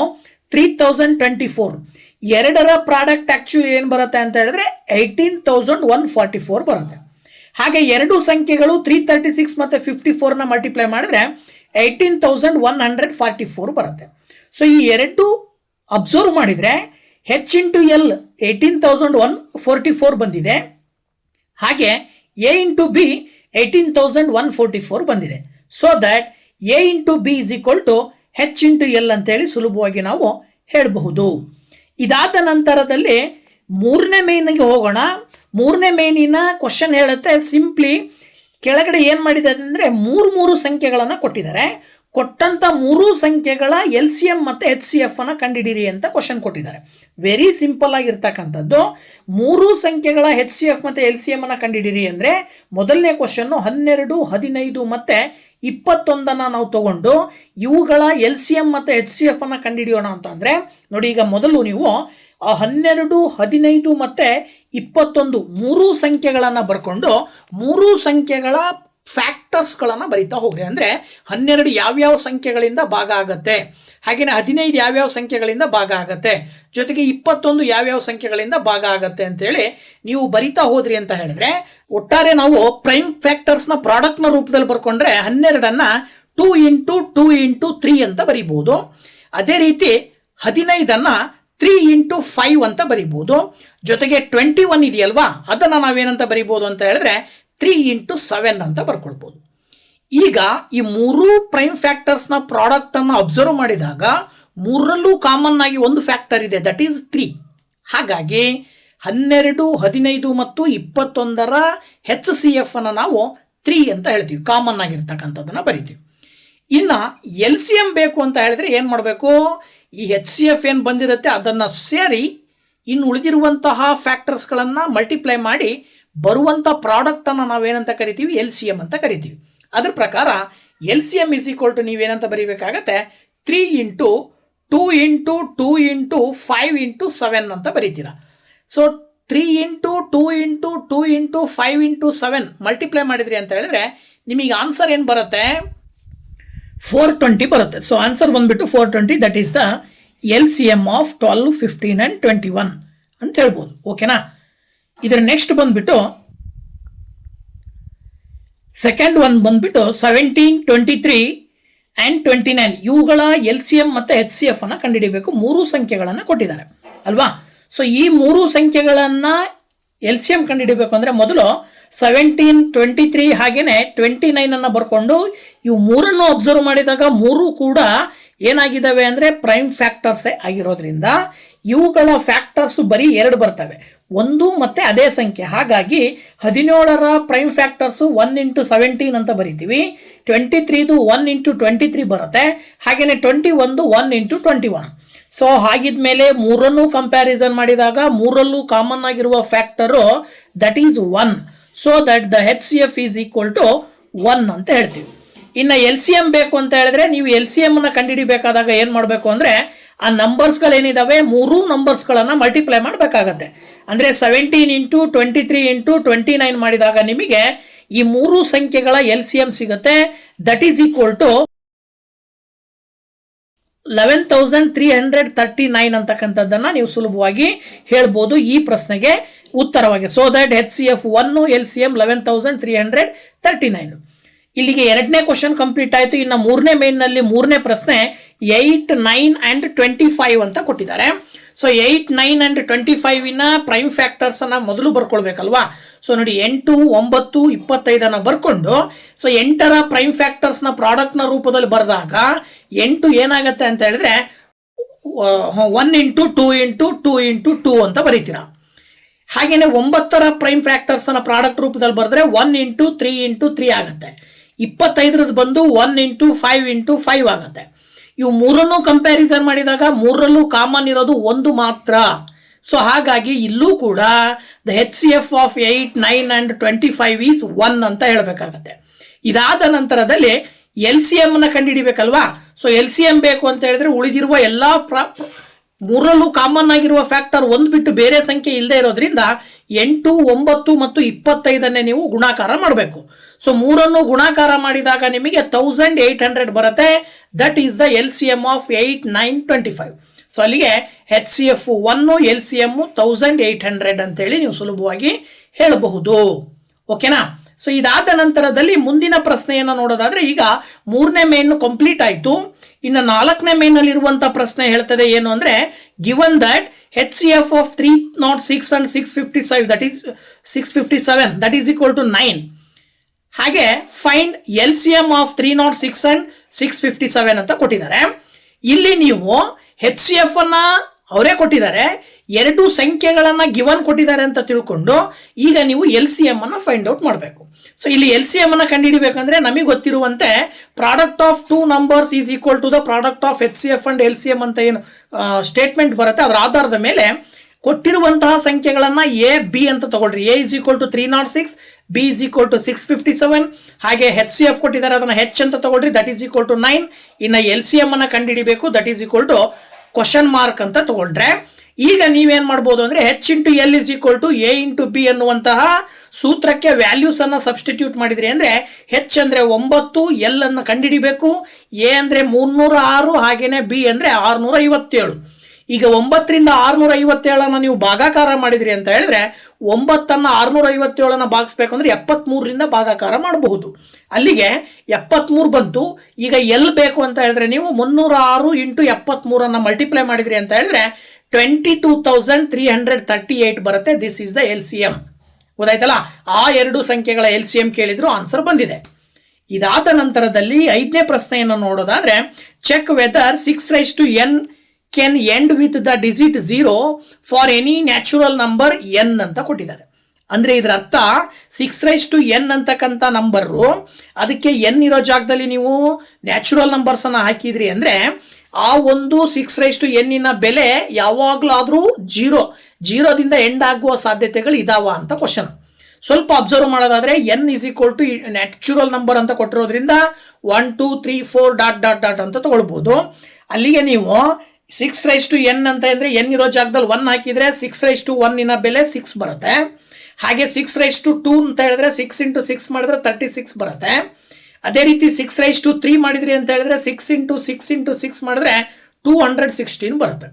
3024. ಎರಡರ ಪ್ರಾಡಕ್ಟ್ ಆ್ಯಕ್ಚುಲಿ ಏನು ಬರುತ್ತೆ ಅಂತ ಹೇಳಿದ್ರೆ 18,144 ಬರುತ್ತೆ. ಹಾಗೆ ಎರಡು ಸಂಖ್ಯೆಗಳು 336 ಮತ್ತು 54ನ ಮಲ್ಟಿಪ್ಲೈ ಮಾಡಿದ್ರೆ 18,144 ಬರುತ್ತೆ. ಸೊ ಈ ಎರಡು ಅಬ್ಸರ್ವ್ ಮಾಡಿದರೆ ಹೆಚ್ ಇಂಟು ಎಲ್ 18,144 ಬಂದಿದೆ, ಹಾಗೆ ಎ ಇಂಟು ಬಿ 18,144 ಬಂದಿದೆ. So that A into B is equal to H into L ಅಂತೇಳಿ ಸುಲಭವಾಗಿ ನಾವು ಹೇಳಬಹುದು. ಇದಾದ ನಂತರದಲ್ಲಿ ಮೂರನೇ ಮೇನಿಗೆ ಹೋಗೋಣ. ಮೂರನೇ ಮೇನಿನ ಕ್ವಶನ್ ಹೇಳುತ್ತೆ ಸಿಂಪ್ಲಿ ಕೆಳಗಡೆ ಏನು ಮಾಡಿದೆ ಅಂದರೆ ಮೂರು ಸಂಖ್ಯೆಗಳನ್ನು ಕೊಟ್ಟಿದ್ದಾರೆ. ಕೊಟ್ಟಂಥ ಮೂರು ಸಂಖ್ಯೆಗಳ ಎಲ್ ಸಿ ಎಮ್ ಮತ್ತು ಎಚ್ ಸಿ ಎಫ್ ಅನ್ನು ಕಂಡುಹಿಡಿಯಿರಿ ಅಂತ ಕ್ವಶನ್ ಕೊಟ್ಟಿದ್ದಾರೆ. ವೆರಿ ಸಿಂಪಲ್ ಆಗಿರ್ತಕ್ಕಂಥದ್ದು. ಮೂರು ಸಂಖ್ಯೆಗಳ ಎಚ್ ಸಿ ಎಫ್ ಮತ್ತು ಎಲ್ ಸಿ ಎಮ್ ಅನ್ನು ಕಂಡುಹಿಡಿಯಿರಿ ಅಂದರೆ ಮೊದಲನೇ ಕ್ವಶನ್ನು 12, 15 ಮತ್ತು 21 ನಾವು ತಗೊಂಡು ಇವುಗಳ ಎಲ್ ಸಿ ಎಮ್ ಮತ್ತು ಎಚ್ ಸಿ ಎಫ್ ಅನ್ನು ಕಂಡುಹಿಡಿಯೋಣ ಅಂತಂದರೆ ನೋಡಿ, ಈಗ ಮೊದಲು ನೀವು 12, 15 ಮತ್ತು 21 ಮೂರು ಸಂಖ್ಯೆಗಳನ್ನು ಬರ್ಕೊಂಡು ಮೂರು ಸಂಖ್ಯೆಗಳ ಫ್ಯಾಕ್ಟರ್ಸ್ಗಳನ್ನು ಬರಿತಾ ಹೋಗ್ರಿ. ಅಂದರೆ 12 ಯಾವ್ಯಾವ ಸಂಖ್ಯೆಗಳಿಂದ ಭಾಗ ಆಗುತ್ತೆ, ಹಾಗೆಯೇ 15 ಯಾವ್ಯಾವ ಸಂಖ್ಯೆಗಳಿಂದ ಭಾಗ ಆಗುತ್ತೆ, ಜೊತೆಗೆ 21 ಯಾವ್ಯಾವ ಸಂಖ್ಯೆಗಳಿಂದ ಭಾಗ ಆಗುತ್ತೆ ಅಂತೇಳಿ ನೀವು ಬರಿತಾ ಹೋದ್ರಿ ಅಂತ ಹೇಳಿದ್ರೆ ಒಟ್ಟಾರೆ ನಾವು ಪ್ರೈಮ್ ಫ್ಯಾಕ್ಟರ್ಸ್ನ ಪ್ರಾಡಕ್ಟ್ನ ರೂಪದಲ್ಲಿ ಬರ್ಕೊಂಡ್ರೆ 12ಅನ್ನು 2 ಇಂಟು 2 ಇಂಟು 3 ಅಂತ ಬರಿಬೋದು. ಅದೇ ರೀತಿ 15ಅನ್ನು 3 ಇಂಟು 5 ಅಂತ ಬರಿಬೋದು. ಜೊತೆಗೆ 21 ಇದೆಯಲ್ವಾ, ಅದನ್ನು ನಾವೇನಂತ ಬರಿಬೋದು ಅಂತ ಹೇಳಿದ್ರೆ 3 ಇಂಟು 7 ಅಂತ ಬರ್ಕೊಳ್ಬೋದು. ಈಗ ಈ ಮೂರು ಪ್ರೈಮ್ ಫ್ಯಾಕ್ಟರ್ಸ್ನ ಪ್ರಾಡಕ್ಟನ್ನು ಅಬ್ಸರ್ವ್ ಮಾಡಿದಾಗ ಮೂರರಲ್ಲೂ ಕಾಮನ್ ಆಗಿ ಒಂದು ಫ್ಯಾಕ್ಟರ್ ಇದೆ, ದಟ್ ಈಸ್ 3. ಹಾಗಾಗಿ 12, 15 ಮತ್ತು 21ರ ಹೆಚ್ ಸಿ ಎಫ್ ಅನ್ನು ನಾವು 3 ಅಂತ ಹೇಳ್ತೀವಿ, ಕಾಮನ್ ಆಗಿರ್ತಕ್ಕಂಥದ್ದನ್ನು ಬರಿತೀವಿ. ಇನ್ನು ಎಲ್ ಸಿ ಎಮ್ ಬೇಕು ಅಂತ ಹೇಳಿದ್ರೆ ಏನು ಮಾಡಬೇಕು, ಈ ಹೆಚ್ ಸಿ ಎಫ್ ಏನು ಬಂದಿರುತ್ತೆ ಅದನ್ನು ಸೇರಿ ಇನ್ನು ಉಳಿದಿರುವಂತಹ ಫ್ಯಾಕ್ಟರ್ಸ್ಗಳನ್ನು ಮಲ್ಟಿಪ್ಲೈ ಮಾಡಿ ಬರುವಂಥ ಪ್ರಾಡಕ್ಟನ್ನು ನಾವೇನಂತ ಕರಿತೀವಿ, ಎಲ್ ಸಿ ಎಮ್ ಅಂತ ಕರಿತೀವಿ. ಅದ್ರ ಪ್ರಕಾರ L C M is equal to ನೀವೇನಂತ ಬರೀಬೇಕಾಗತ್ತೆ 3 ಇಂಟು 2 ಇಂಟು 2 ಇಂಟು 5 ಇಂಟು 7 ಅಂತ ಬರೀತೀರಾ. So 3 into 2 into 2 into 5 into 7 multiply ಮಾಡಿದ್ರಿ ಅಂತ ಹೇಳಿದ್ರೆ ನಿಮಗೆ ಆನ್ಸರ್ ಏನು ಬರುತ್ತೆ, 420 ಬರುತ್ತೆ. ಸೊ ಆನ್ಸರ್ ಬಂದುಬಿಟ್ಟು 420, that is the L C M of 12, 15 and 21 ಅಂತ ಹೇಳ್ಬೋದು. ಓಕೆನಾ? ಇದರ ನೆಕ್ಸ್ಟ್ ಬಂದ್ಬಿಟ್ಟು ಸೆಕೆಂಡ್ ಒನ್ ಬಂದ್ಬಿಟ್ಟು 17, 23 ಆ್ಯಂಡ್ 29 ಇವುಗಳ ಎಲ್ ಸಿ ಎಮ್ ಮತ್ತು ಎಚ್ ಸಿ ಎಫ್ ಅನ್ನು ಕಂಡುಹಿಡಿಯಬೇಕು. ಮೂರು ಸಂಖ್ಯೆಗಳನ್ನು ಕೊಟ್ಟಿದ್ದಾರೆ ಅಲ್ವಾ. ಸೊ ಈ ಮೂರು ಸಂಖ್ಯೆಗಳನ್ನು ಎಲ್ ಸಿ ಎಮ್ ಕಂಡುಹಿಡಿಯಬೇಕು ಅಂದರೆ ಮೊದಲು 17, 23 ಹಾಗೇನೆ 29 ಅನ್ನು ಬರ್ಕೊಂಡು ಇವು ಮೂರನ್ನು ಅಬ್ಸರ್ವ್ ಮಾಡಿದಾಗ ಮೂರು ಕೂಡ ಏನಾಗಿದ್ದಾವೆ ಅಂದರೆ ಪ್ರೈಮ್ ಫ್ಯಾಕ್ಟರ್ಸೇ ಆಗಿರೋದ್ರಿಂದ ಇವುಗಳ ಫ್ಯಾಕ್ಟರ್ಸ್ ಬರೀ 2 ಬರ್ತವೆ, 1 ಮತ್ತು ಅದೇ ಸಂಖ್ಯೆ. ಹಾಗಾಗಿ 17ರ ಪ್ರೈಮ್ ಫ್ಯಾಕ್ಟರ್ಸು 1 × 17 ಅಂತ ಬರಿತೀವಿ. 23ದು 1 × 23 ಬರುತ್ತೆ. ಹಾಗೆಯೇ 21 1 × 21. ಸೊ ಹಾಗಿದ್ಮೇಲೆ ಮೂರನ್ನು ಕಂಪ್ಯಾರಿಸನ್ ಮಾಡಿದಾಗ ಮೂರಲ್ಲೂ ಕಾಮನ್ ಆಗಿರುವ factor that is 1. So that the HCF is equal to 1 ಅಂತ ಹೇಳ್ತೀವಿ. ಇನ್ನು LCM ಬೇಕು ಅಂತ ಹೇಳಿದ್ರೆ ನೀವು LCM ಅನ್ನ ಕಂಡುಹಿಡಿಬೇಕಾದಾಗ ಏನು ಮಾಡಬೇಕು ಅಂದರೆ ಆ ನಂಬರ್ಸ್ಗಳೇನಿದಾವೆ ಮೂರೂ ನಂಬರ್ಸ್ಗಳನ್ನು ಮಲ್ಟಿಪ್ಲೈ ಮಾಡಬೇಕಾಗತ್ತೆ. ಅಂದರೆ 17 × 23 × 29 ಮಾಡಿದಾಗ ನಿಮಗೆ ಈ ಮೂರು ಸಂಖ್ಯೆಗಳ LCM ಸಿಗುತ್ತೆ. ದಟ್ ಈಸ್ ಈಕ್ವಲ್ ಟು 11,339 ಅಂತಕ್ಕಂಥದ್ದನ್ನು ನೀವು ಸುಲಭವಾಗಿ ಹೇಳ್ಬೋದು ಈ ಪ್ರಶ್ನೆಗೆ ಉತ್ತರವಾಗಿ. So that HCF 1 LCM 11,339. ಇಲ್ಲಿಗೆ 2ನೇ ಕ್ವಶನ್ ಕಂಪ್ಲೀಟ್ ಆಯಿತು. ಇನ್ನು 3ನೇ ಮೇನ್ನಲ್ಲಿ 3ನೇ ಪ್ರಶ್ನೆ 8, 9 and 25 ಅಂತ ಕೊಟ್ಟಿದ್ದಾರೆ. ಸೊ 8, 9 and 25 ಪ್ರೈಮ್ ಫ್ಯಾಕ್ಟರ್ಸ್ ಅನ್ನ ಮೊದಲು ಬರ್ಕೊಳ್ಬೇಕಲ್ವಾ. ಸೊ ನೋಡಿ 8, 9, 25 ಬರ್ಕೊಂಡು ಸೊ 8ರ ಪ್ರೈಮ್ ಫ್ಯಾಕ್ಟರ್ಸ್ ನ ಪ್ರಾಡಕ್ಟ್ ನ ರೂಪದಲ್ಲಿ ಬರೆದಾಗ 8 ಏನಾಗುತ್ತೆ ಅಂತ ಹೇಳಿದ್ರೆ 1 × 2 × 2 × 2 ಅಂತ ಬರೀತೀರಾ. ಹಾಗೇನೆ 9ರ ಪ್ರೈಮ್ ಫ್ಯಾಕ್ಟರ್ಸ್ ನ ಪ್ರಾಡಕ್ಟ್ ರೂಪದಲ್ಲಿ ಬರೆದ್ರೆ 1 × 3 × 3 ಆಗುತ್ತೆ. 25ರದ್ದು ಬಂದು 1 × 5 × 5 ಆಗುತ್ತೆ. ಇವು ಮೂರನ್ನು ಕಂಪ್ಯಾರಿಸನ್ ಮಾಡಿದಾಗ ಮೂರರಲ್ಲೂ ಕಾಮನ್ ಇರೋದು 1 ಮಾತ್ರ. ಸೊ ಹಾಗಾಗಿ ಇಲ್ಲೂ ಕೂಡ the HCF of 8, 9 and 25 is 1 ಅಂತ ಹೇಳಬೇಕಾಗತ್ತೆ. ಇದಾದ ನಂತರದಲ್ಲಿ LCM ಅನ್ನ ಕಂಡುಹಿಡಿಬೇಕಲ್ವಾ. ಸೊ LCM ಬೇಕು ಅಂತ ಹೇಳಿದ್ರೆ ಉಳಿದಿರುವ ಎಲ್ಲ ಮೂರಲ್ಲೂ ಕಾಮನ್ ಆಗಿರುವ ಫ್ಯಾಕ್ಟರ್ 1 ಬಿಟ್ಟು ಬೇರೆ ಸಂಖ್ಯೆ ಇಲ್ಲದೆ ಇರೋದ್ರಿಂದ 8, 9 ಮತ್ತು 25 ನೀವು ಗುಣಾಕಾರ ಮಾಡಬೇಕು. ಸೊ ಮೂರನ್ನು ಗುಣಾಕಾರ ಮಾಡಿದಾಗ ನಿಮಗೆ 1800 ಬರುತ್ತೆ. That is the LCM of 8, 9, 25. So ಅಲ್ಲಿಗೆ HCF 1 LCM 1800 ಅಂತೇಳಿ ನೀವು ಸುಲಭವಾಗಿ ಹೇಳಬಹುದು. ಓಕೆನಾ. ಸೊ ಇದಾದ ನಂತರದಲ್ಲಿ ಮುಂದಿನ ಪ್ರಶ್ನೆಯನ್ನು ನೋಡೋದಾದ್ರೆ ಈಗ 3ನೇ ಮೇನ್ ಕಂಪ್ಲೀಟ್ ಆಯಿತು. ಇನ್ನು 4ನೇ ಮೇನಲ್ಲಿ ಇರುವಂತ ಪ್ರಶ್ನೆ ಹೇಳ್ತದೆ ಏನು ಅಂದ್ರೆ given that HCF of 306 and 657 that is equal to 9. ಹಾಗೆ ಫೈಂಡ್ LCM ಆಫ್ 306 and 657 ಅಂತ ಕೊಟ್ಟಿದ್ದಾರೆ. ಇಲ್ಲಿ ನೀವು HCF ಅನ್ನ ಅವರೇ ಕೊಟ್ಟಿದ್ದಾರೆ, 2 ಸಂಖ್ಯೆಗಳನ್ನ ಗಿವನ್ ಕೊಟ್ಟಿದ್ದಾರೆ ಅಂತ ತಿಳ್ಕೊಂಡು ಈಗ ನೀವು LCM ಅನ್ನ ಫೈಂಡ್ ಔಟ್ ಮಾಡಬೇಕು. ಸೊ ಇಲ್ಲಿ LCM ಅನ್ನ ಕಂಡುಹಿಡಿಬೇಕಂದ್ರೆ ನಮಗೆ ಗೊತ್ತಿರುವಂತೆ product of 2 numbers is equal to the product of HCF and LCM ಅಂತ ಏನು ಸ್ಟೇಟ್ಮೆಂಟ್ ಬರುತ್ತೆ ಅದರ ಆಧಾರದ ಮೇಲೆ ಕೊಟ್ಟಿರುವಂತಹ ಸಂಖ್ಯೆಗಳನ್ನ A B ಅಂತ ತಗೊಳ್ರಿ. A is equal to 306, B is equal to 657. ಹಾಗೆ HCF ಕೊಟ್ಟಿದ್ದಾರೆ ಅದನ್ನ H ಅಂತ ತಗೊಳ್ರಿ, ದಟ್ ಈಸ್ ಈಕ್ವಲ್ ಟು 9. ಇನ್ನು LCM ಅನ್ನ ಕಂಡುಹಿಡಿಬೇಕು, that is equal to question mark ಅಂತ ತಗೊಂಡ್ರೆ ಈಗ ನೀವೇನ್ ಮಾಡ್ಬೋದು ಅಂದ್ರೆ H × L is equal to A × B ಅನ್ನುವಂತಹ ಸೂತ್ರಕ್ಕೆ ವ್ಯಾಲ್ಯೂಸ್ ಅನ್ನ ಸಬ್ಸ್ಟಿಟ್ಯೂಟ್ ಮಾಡಿದ್ರಿ ಅಂದ್ರೆ H ಅಂದ್ರೆ 9, L ಅನ್ನ ಕಂಡುಹಿಡಿಬೇಕು, A ಅಂದ್ರೆ 306, ಹಾಗೇನೆ B ಅಂದ್ರೆ 657. ಈಗ 9 ರಿಂದ 657 ನೀವು ಭಾಗಾಕಾರ ಮಾಡಿದ್ರಿ ಅಂತ ಹೇಳಿದ್ರೆ 9 657 ಭಾಗಿಸ್ಬೇಕು ಅಂದ್ರೆ 73 ಭಾಗಾಕಾರ ಮಾಡಬಹುದು. ಅಲ್ಲಿಗೆ 73 ಬಂತು. ಈಗ ಎಲ್ ಬೇಕು ಅಂತ ಹೇಳಿದ್ರೆ ನೀವು 306 × 73 ಮಲ್ಟಿಪ್ಲೈ ಮಾಡಿದ್ರಿ ಅಂತ ಹೇಳಿದ್ರೆ 22,338 ಬರುತ್ತೆ. This is the LCM. ಗೊತ್ತಾಯ್ತಲ್ಲ, ಆ 2 ಸಂಖ್ಯೆಗಳ LCM ಕೇಳಿದ್ರು, ಆನ್ಸರ್ ಬಂದಿದೆ. ಇದಾದ ನಂತರದಲ್ಲಿ 5ನೇ ಪ್ರಶ್ನೆಯನ್ನು ನೋಡೋದಾದ್ರೆ check whether 6n can end with the digit 0 for any natural number n ಅಂತ ಕೊಟ್ಟಿದ್ದಾರೆ. ಅಂದ್ರೆ ಇದರ ಅರ್ಥ 6n ಅಂತಕ್ಕಂಥ ನಂಬರು ಅದಕ್ಕೆ n ಇರೋ ಜಾಗದಲ್ಲಿ ನೀವು ನ್ಯಾಚುರಲ್ ನಂಬರ್ಸ್ ಅನ್ನ ಹಾಕಿದ್ರಿ ಅಂದ್ರೆ ಆ ಒಂದು 6n ಬೆಲೆ ಯಾವಾಗ್ಲಾದ್ರೂ 0ದಿಂದ ಎಂಡ್ ಆಗುವ ಸಾಧ್ಯತೆಗಳು ಇದಾವ ಅಂತ ಕ್ವಶನ್. ಸ್ವಲ್ಪ ಅಬ್ಸರ್ವ್ ಮಾಡೋದಾದ್ರೆ n is equal to natural number ಅಂತ ಕೊಟ್ಟಿರೋದ್ರಿಂದ 1 2 3 4 ... ಅಂತ ತಗೊಳ್ಬಹುದು. ಅಲ್ಲಿಗೆ ನೀವು 6n ಅಂತ ಅಂದ್ರೆ n ಇರೋ ಜಾಗದಲ್ಲಿ 1 ಹಾಕಿದ್ರೆ 6:1 ಬೆಲೆ 6 ಬರುತ್ತೆ. ಹಾಗೆ 6:2 ಅಂತ ಹೇಳಿದ್ರೆ 6 × 6 ಮಾಡಿದ್ರೆ 36 ಬರುತ್ತೆ. ಅದೇ ರೀತಿ 6:3 ಮಾಡಿದ್ರಿ ಅಂತ ಹೇಳಿದ್ರೆ 6 × 6 × 6 ಮಾಡಿದ್ರೆ 216 ಬರುತ್ತೆ.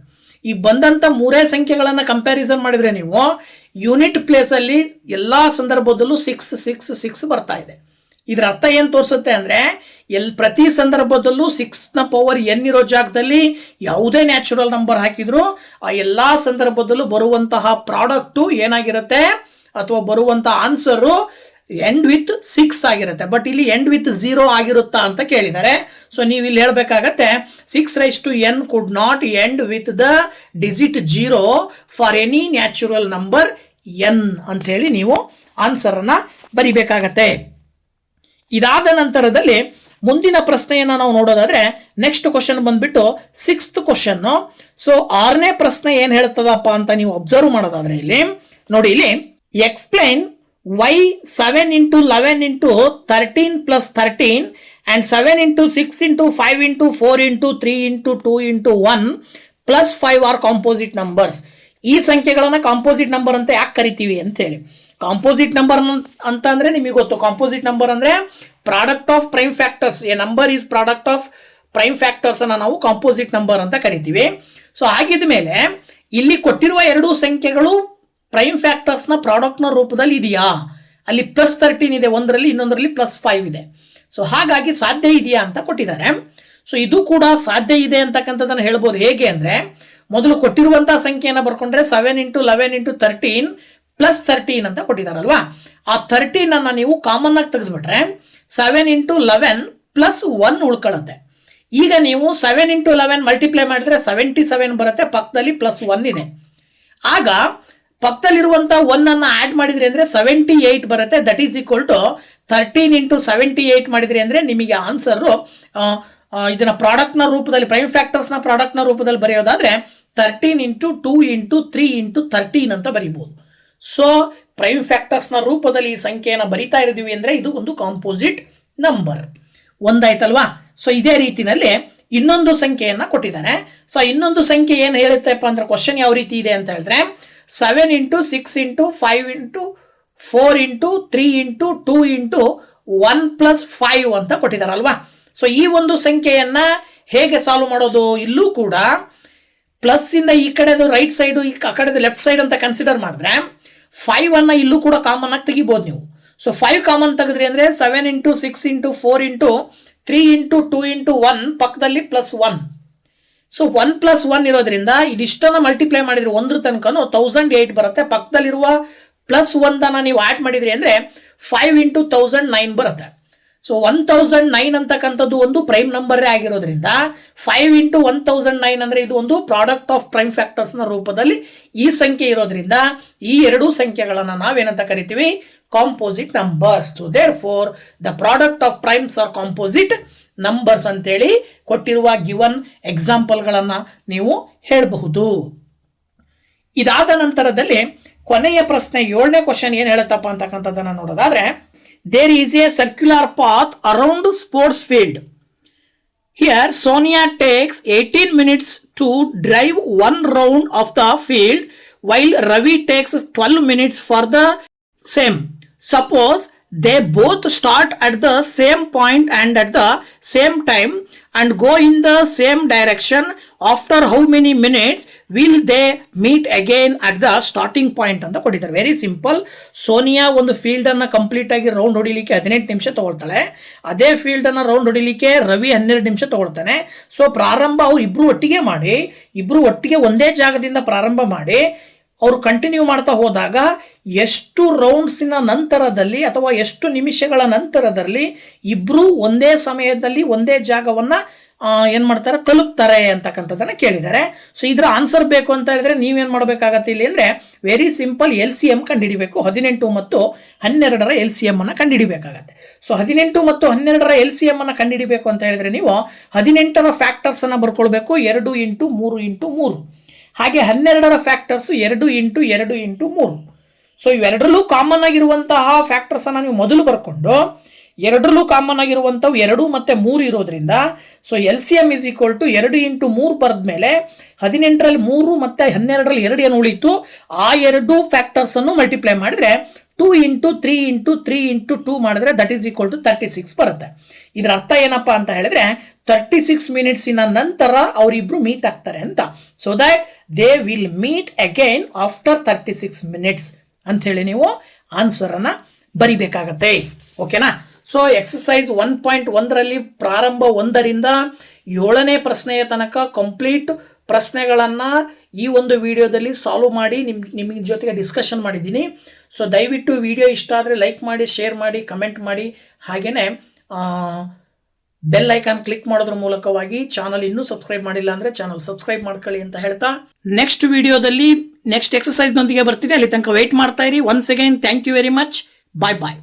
ಈ ಬಂದಂತ ಮೂರೇ ಸಂಖ್ಯೆಗಳನ್ನ ಕಂಪ್ಯಾರಿಸನ್ ಮಾಡಿದ್ರೆ ನೀವು ಯೂನಿಟ್ ಪ್ಲೇಸ್ ಅಲ್ಲಿ ಎಲ್ಲಾ ಸಂದರ್ಭದಲ್ಲೂ 6 ಬರ್ತಾ ಇದೆ. ಇದರ ಅರ್ಥ ಏನ್ ತೋರಿಸುತ್ತೆ ಅಂದ್ರೆ ಪ್ರತಿ ಸಂದರ್ಭದಲ್ಲೂ 6ನ ಪವರ್ n ಇರೋ ಜಾಗದಲ್ಲಿ ಯಾವುದೇ ನ್ಯಾಚುರಲ್ ನಂಬರ್ ಹಾಕಿದ್ರು ಆ ಎಲ್ಲಾ ಸಂದರ್ಭದಲ್ಲೂ ಬರುವಂತಹ ಪ್ರಾಡಕ್ಟ್ ಏನಾಗಿರುತ್ತೆ, ಅಥವಾ ಬರುವಂಥ ಆನ್ಸರು ಎಂಡ್ ವಿತ್ 6 ಆಗಿರುತ್ತೆ. ಬಟ್ ಇಲ್ಲಿ ಎಂಡ್ ವಿತ್ 0 ಆಗಿರುತ್ತಾ ಅಂತ ಕೇಳಿದ್ದಾರೆ. ಸೊ ನೀವು ಇಲ್ಲಿ ಹೇಳಬೇಕಾಗತ್ತೆ 6n could not end with the digit 0 for any natural number n ಅಂತ ಹೇಳಿ ನೀವು ಆನ್ಸರನ್ನು ಬರಿಬೇಕಾಗತ್ತೆ. ಇದಾದ ನಂತರದಲ್ಲಿ ಮುಂದಿನ ಪ್ರಶ್ನೆಯನ್ನು ನಾವು ನೋಡೋದಾದ್ರೆ ನೆಕ್ಸ್ಟ್ ಕ್ವಶನ್ ಬಂದ್ಬಿಟ್ಟು 6th ಕ್ವಶನ್ನು. ಸೊ 6ನೇ ಪ್ರಶ್ನೆ ಏನು ಹೇಳ್ತದಪ್ಪ ಅಂತ ನೀವು ಅಬ್ಸರ್ವ್ ಮಾಡೋದಾದ್ರೆ ಇಲ್ಲಿ ನೋಡಿ, ಇಲ್ಲಿ explain why 7 into 11 into 13 plus 13 and 7 into 6 into 5 into 4 into 3 into 2 into 1 plus 5 are composite numbers. ಈ ಸಂಖ್ಯೆಗಳನ್ನ ಕಾಂಪೋಸಿಟ್ ನಂಬರ್ ಅಂತ ಯಾಕೆ ಕರಿತೀವಿ ಅಂತ ಹೇಳಿ. ಕಾಂಪೋಸಿಟ್ ನಂಬರ್ ಅಂತ ಅಂದ್ರೆ ನಿಮಗೆ ಗೊತ್ತು, ಕಾಂಪೋಸಿಟ್ ನಂಬರ್ ಅಂದ್ರೆ product of prime factors. A number is product of prime factors ಅನ್ನ ನಾವು ಕಾಂಪೋಸಿಟ್ ನಂಬರ್ ಅಂತ ಕರಿತೀವಿ. ಸೊ ಹಾಗಿದ ಮೇಲೆ ಇಲ್ಲಿ ಕೊಟ್ಟಿರುವ ಎರಡು ಸಂಖ್ಯೆಗಳು ಪ್ರೈಮ್ ಫ್ಯಾಕ್ಟರ್ಸ್ ನ ಪ್ರಾಡಕ್ಟ್ ನ ರೂಪದಲ್ಲಿ ಇದೆಯಾ? ಅಲ್ಲಿ +13 ಇದೆ ಒಂದರಲ್ಲಿ, ಇನ್ನೊಂದರಲ್ಲಿ +5 ಇದೆ. ಸೊ ಹಾಗಾಗಿ ಸಾಧ್ಯ ಇದೆಯಾ ಅಂತ ಕೊಟ್ಟಿದ್ದಾರೆ. ಸೊ ಇದು ಕೂಡ ಸಾಧ್ಯ ಇದೆ ಅಂತಕ್ಕಂಥದ್ದನ್ನು ಹೇಳ್ಬೋದು. ಹೇಗೆ ಅಂದ್ರೆ ಮೊದಲು ಕೊಟ್ಟಿರುವಂತಹ ಸಂಖ್ಯೆಯನ್ನು ಬರ್ಕೊಂಡ್ರೆ 7 into 11 into 13 plus 13 ಅಂತ ಕೊಟ್ಟಿದ್ದಾರಲ್ವಾ, ಆ 13 ಅನ್ನ ನೀವು ಕಾಮನ್ ಆಗಿ ತೆಗೆದುಬಿಟ್ರೆ 7 into 11 plus 1 ಉಳ್ಕೊಳ್ಳುತ್ತೆ. ಈಗ ನೀವು 7 into 11 ಮಲ್ಟಿಪ್ಲೈ ಮಾಡಿದ್ರೆ 77 ಬರುತ್ತೆ, ಪಕ್ಕದಲ್ಲಿ +1 ಇದೆ. ಆಗ ಪಕ್ಕದಲ್ಲಿರುವಂತಹ 1 ಅನ್ನ ಆಡ್ ಮಾಡಿದ್ರಿ ಅಂದ್ರೆ 78 ಬರುತ್ತೆ. That is equal to 13 into 78 ಮಾಡಿದ್ರಿ ಅಂದ್ರೆ ನಿಮಗೆ ಆನ್ಸರ್ ಇದನ್ನ ಪ್ರಾಡಕ್ಟ್ ನ ರೂಪದಲ್ಲಿ, ಪ್ರೈಮ್ ಫ್ಯಾಕ್ಟರ್ಸ್ ನ ಪ್ರಾಡಕ್ಟ್ ನ ರೂಪದಲ್ಲಿ ಬರೆಯೋದಾದ್ರೆ 13 into 2 into 3 into 13 ಅಂತ ಬರೀಬಹುದು. ಸೊ ಪ್ರೈಮ್ ಫ್ಯಾಕ್ಟರ್ಸ್ ನ ರೂಪದಲ್ಲಿ ಈ ಸಂಖ್ಯೆಯನ್ನು ಬರಿತಾ ಇದ್ದೀವಿ ಅಂದ್ರೆ ಇದು ಒಂದು ಕಾಂಪೋಸಿಟ್ ನಂಬರ್. ಒಂದಾಯ್ತಲ್ವಾ? ಸೊ ಇದೇ ರೀತಿನಲ್ಲಿ ಇನ್ನೊಂದು ಸಂಖ್ಯೆಯನ್ನ ಕೊಟ್ಟಿದ್ದಾರೆ. ಸೊ ಇನ್ನೊಂದು ಸಂಖ್ಯೆ ಏನು ಹೇಳುತ್ತಪ್ಪ ಅಂದ್ರೆ ಕ್ವಶನ್ ಯಾವ ರೀತಿ ಇದೆ ಅಂತ ಹೇಳಿದ್ರೆ 7 into 6 into 5 into 4 into 3 into 2 into 1 plus 5 ಅಂತ ಕೊಟ್ಟಿದ್ದಾರಲ್ವಾ. ಸೊ ಈ ಒಂದು ಸಂಖ್ಯೆಯನ್ನ ಹೇಗೆ ಸಾಲ್ವ್ ಮಾಡೋದು? ಇಲ್ಲೂ ಕೂಡ ಪ್ಲಸ್ ಇಂದ ಈ ಕಡೆದು ರೈಟ್ ಸೈಡ್, ಆ ಕಡೆದು ಲೆಫ್ಟ್ ಸೈಡ್ ಅಂತ ಕನ್ಸಿಡರ್ ಮಾಡಿದ್ರೆ 5 ಅನ್ನ ಇಲ್ಲೂ ಕೂಡ ಕಾಮನ್ ಆಗಿ ತೆಗಿಬಹುದು ನೀವು. ಸೊ 5 ಕಾಮನ್ ತೆಗೆದ್ರಿ ಅಂದ್ರೆ 7 into 6 into 4 into 3 into 2 into 1 ಪಕ್ಕದಲ್ಲಿ +1. ಸೊ 1 + 1 ಇರೋದ್ರಿಂದ ಇದಿಷ್ಟನ್ನ ಮಲ್ಟಿಪ್ಲೈ ಮಾಡಿದ್ರೆ 1 ತನಕನೂ 1008 ಬರುತ್ತೆ. ಪಕ್ಕದಲ್ಲಿರುವ +1 ನೀವು ಆಡ್ ಮಾಡಿದ್ರಿ ಅಂದ್ರೆ 5 into 1009 ಬರುತ್ತೆ. ಸೊ 1009 ಅಂತಕ್ಕಂಥದ್ದು ಒಂದು ಪ್ರೈಮ್ ನಂಬರೇ ಆಗಿರೋದ್ರಿಂದ 5 into 1009 ಅಂದ್ರೆ ಇದು ಒಂದು ಪ್ರಾಡಕ್ಟ್ ಆಫ್ ಪ್ರೈಮ್ ಫ್ಯಾಕ್ಟರ್ಸ್ ನ ರೂಪದಲ್ಲಿ ಈ ಸಂಖ್ಯೆ ಇರೋದ್ರಿಂದ ಈ ಎರಡು ಸಂಖ್ಯೆಗಳನ್ನ ನಾವೇನಂತ ಕರಿತೀವಿ? Composite numbers. So therefore the product of primes are composite numbers ಅಂತೇಳಿ ಕೊಟ್ಟಿರುವ ಗಿವನ್ ಎಕ್ಸಾಂಪಲ್ಗಳನ್ನ ನೀವು ಹೇಳಬಹುದು. ಇದಾದ ನಂತರದಲ್ಲಿ ಕೊನೆಯ ಪ್ರಶ್ನೆ 7ನೇ ಕ್ವಶನ್ ಏನು ಹೇಳುತ್ತಪ್ಪ ಅಂತಕ್ಕಂಥದ್ದನ್ನ ನೋಡೋದಾದ್ರೆ, there is a circular path around sports field. Here Sonia takes 18 minutes to drive one round of the field while Ravi takes 12 minutes for the same. Suppose they both start at the same point and at the same time and go in the same direction. After how many minutes will they meet again at the starting point ಅಂತ ಕೊಟ್ಟಿದ್ದಾರೆ. Very simple. Sonia ಒಂದು field ಅನ್ನ complete ಆಗಿ round ಹೊಡಿಲಿಕ್ಕೆ 18 ನಿಮಿಷ ತಗೊಳ್ತಾಳೆ. ಅದೇ field ಅನ್ನ round ಹೊಡಿಲಿಕ್ಕೆ ರವಿ 12 ನಿಮಿಷ ತಗೊಳ್ತಾನೆ. ಸೊ ಪ್ರಾರಂಭ ಅವ್ರು ಇಬ್ರು ಒಟ್ಟಿಗೆ ಒಂದೇ ಜಾಗದಿಂದ ಪ್ರಾರಂಭ ಮಾಡಿ ಅವರು ಕಂಟಿನ್ಯೂ ಮಾಡ್ತಾ ಹೋದಾಗ ಎಷ್ಟು ರೌಂಡ್ಸಿನ ನಂತರದಲ್ಲಿ ಅಥವಾ ಎಷ್ಟು ನಿಮಿಷಗಳ ನಂತರದಲ್ಲಿ ಇಬ್ರು ಒಂದೇ ಸಮಯದಲ್ಲಿ ಒಂದೇ ಜಾಗವನ್ನ ಏನ್ ಮಾಡ್ತಾರೆ, ತಲುಪ್ತಾರೆ ಅಂತಕ್ಕಂಥದ್ದನ್ನ ಕೇಳಿದ್ದಾರೆ. ಸೊ ಇದರ ಆನ್ಸರ್ ಬೇಕು ಅಂತ ಹೇಳಿದ್ರೆ ನೀವೇನ್ ಮಾಡಬೇಕಾಗತ್ತೆ ಇಲ್ಲಿ ಅಂದ್ರೆ ವೆರಿ ಸಿಂಪಲ್, LCM ಕಂಡುಹಿಡಿಬೇಕು. 18 ಮತ್ತು 12ರ LCM ಅನ್ನ ಕಂಡುಹಿಡಿಬೇಕಾಗತ್ತೆ. ಸೊ 18 ಮತ್ತು 12ರ LCM ಅನ್ನ ಕಂಡುಹಿಡಿಬೇಕು ಅಂತ ಹೇಳಿದ್ರೆ ನೀವು 18ರ ಫ್ಯಾಕ್ಟರ್ಸ್ ಅನ್ನ ಬರ್ಕೊಳ್ಬೇಕು 2 into 3 into 3. ಹಾಗೆ 12ರ ಫ್ಯಾಕ್ಟರ್ಸ್ 2 into 2 into 3. ಸೊ ಇವೆರಡರಲ್ಲೂ ಕಾಮನ್ ಆಗಿರುವಂತಹ ಫ್ಯಾಕ್ಟರ್ಸ್ ಅನ್ನ ನೀವು ಮೊದಲು ಬರ್ಕೊಂಡು ಎರಡರಲ್ಲೂ ಕಾಮನ್ ಆಗಿರುವಂಥವು 2 ಮತ್ತು 3 ಇರೋದ್ರಿಂದ so LCM is equal to 2 into 3 ಬರೆದ್ಮೇಲೆ 18ರಲ್ಲಿ 3 ಮತ್ತು 12ರಲ್ಲಿ 2 ಏನು ಉಳಿತು, ಆ ಎರಡು ಫ್ಯಾಕ್ಟರ್ಸ್ ಅನ್ನು ಮಲ್ಟಿಪ್ಲೈ ಮಾಡಿದ್ರೆ 2 into 3 into 3 into 2 ಮಾಡಿದ್ರೆ ದಟ್ ಈಸ್ ಈಕ್ವಲ್ ಟು 36 ಬರುತ್ತೆ. ಇದರ ಅರ್ಥ ಏನಪ್ಪಾ ಅಂತ ಹೇಳಿದ್ರೆ 36 ಮಿನಿಟ್ಸಿನ ನಂತರ ಅವರಿಬ್ರು ಮೀಟ್ ಆಗ್ತಾರೆ ಅಂತ. So that they will meet again after 36 minutes ಅಂತ ಹೇಳಿ ನೀವು ಆನ್ಸರ್ ಅನ್ನ ಬರಿಬೇಕಾಗತ್ತೆ. ಓಕೆನಾ? ಸೊ ಎಕ್ಸಸೈಸ್ 1.1ರಲ್ಲಿ ಪ್ರಾರಂಭ 1ರಿಂದ 7ನೇ ಪ್ರಶ್ನೆಯ ತನಕ ಕಂಪ್ಲೀಟ್ ಪ್ರಶ್ನೆಗಳನ್ನು ಈ ಒಂದು ವಿಡಿಯೋದಲ್ಲಿ ಸಾಲ್ವ್ ಮಾಡಿ ನಿಮ್ಮ ಜೊತೆಗೆ ಡಿಸ್ಕಷನ್ ಮಾಡಿದ್ದೀನಿ. ಸೊ ದಯವಿಟ್ಟು ವಿಡಿಯೋ ಇಷ್ಟ ಆದರೆ ಲೈಕ್ ಮಾಡಿ, ಶೇರ್ ಮಾಡಿ, ಕಮೆಂಟ್ ಮಾಡಿ. ಹಾಗೆಯೇ ಬೆಲ್ ಐಕಾನ್ ಕ್ಲಿಕ್ ಮಾಡೋದ್ರ ಮೂಲಕವಾಗಿ ಚಾನಲ್ ಇನ್ನೂ ಸಬ್ಸ್ಕ್ರೈಬ್ ಮಾಡಿಲ್ಲ ಅಂದರೆ ಚಾನಲ್ ಸಬ್ಸ್ಕ್ರೈಬ್ ಮಾಡ್ಕೊಳ್ಳಿ ಅಂತ ಹೇಳ್ತಾ ನೆಕ್ಸ್ಟ್ ವಿಡಿಯೋದಲ್ಲಿ ನೆಕ್ಸ್ಟ್ ಎಕ್ಸಸೈಸ್ನೊಂದಿಗೆ ಬರ್ತೀನಿ. ಅಲ್ಲಿ ತನಕ ವೆಯ್ಟ್ ಮಾಡ್ತಾ ಇರಿ. Once again thank you very much. Bye bye.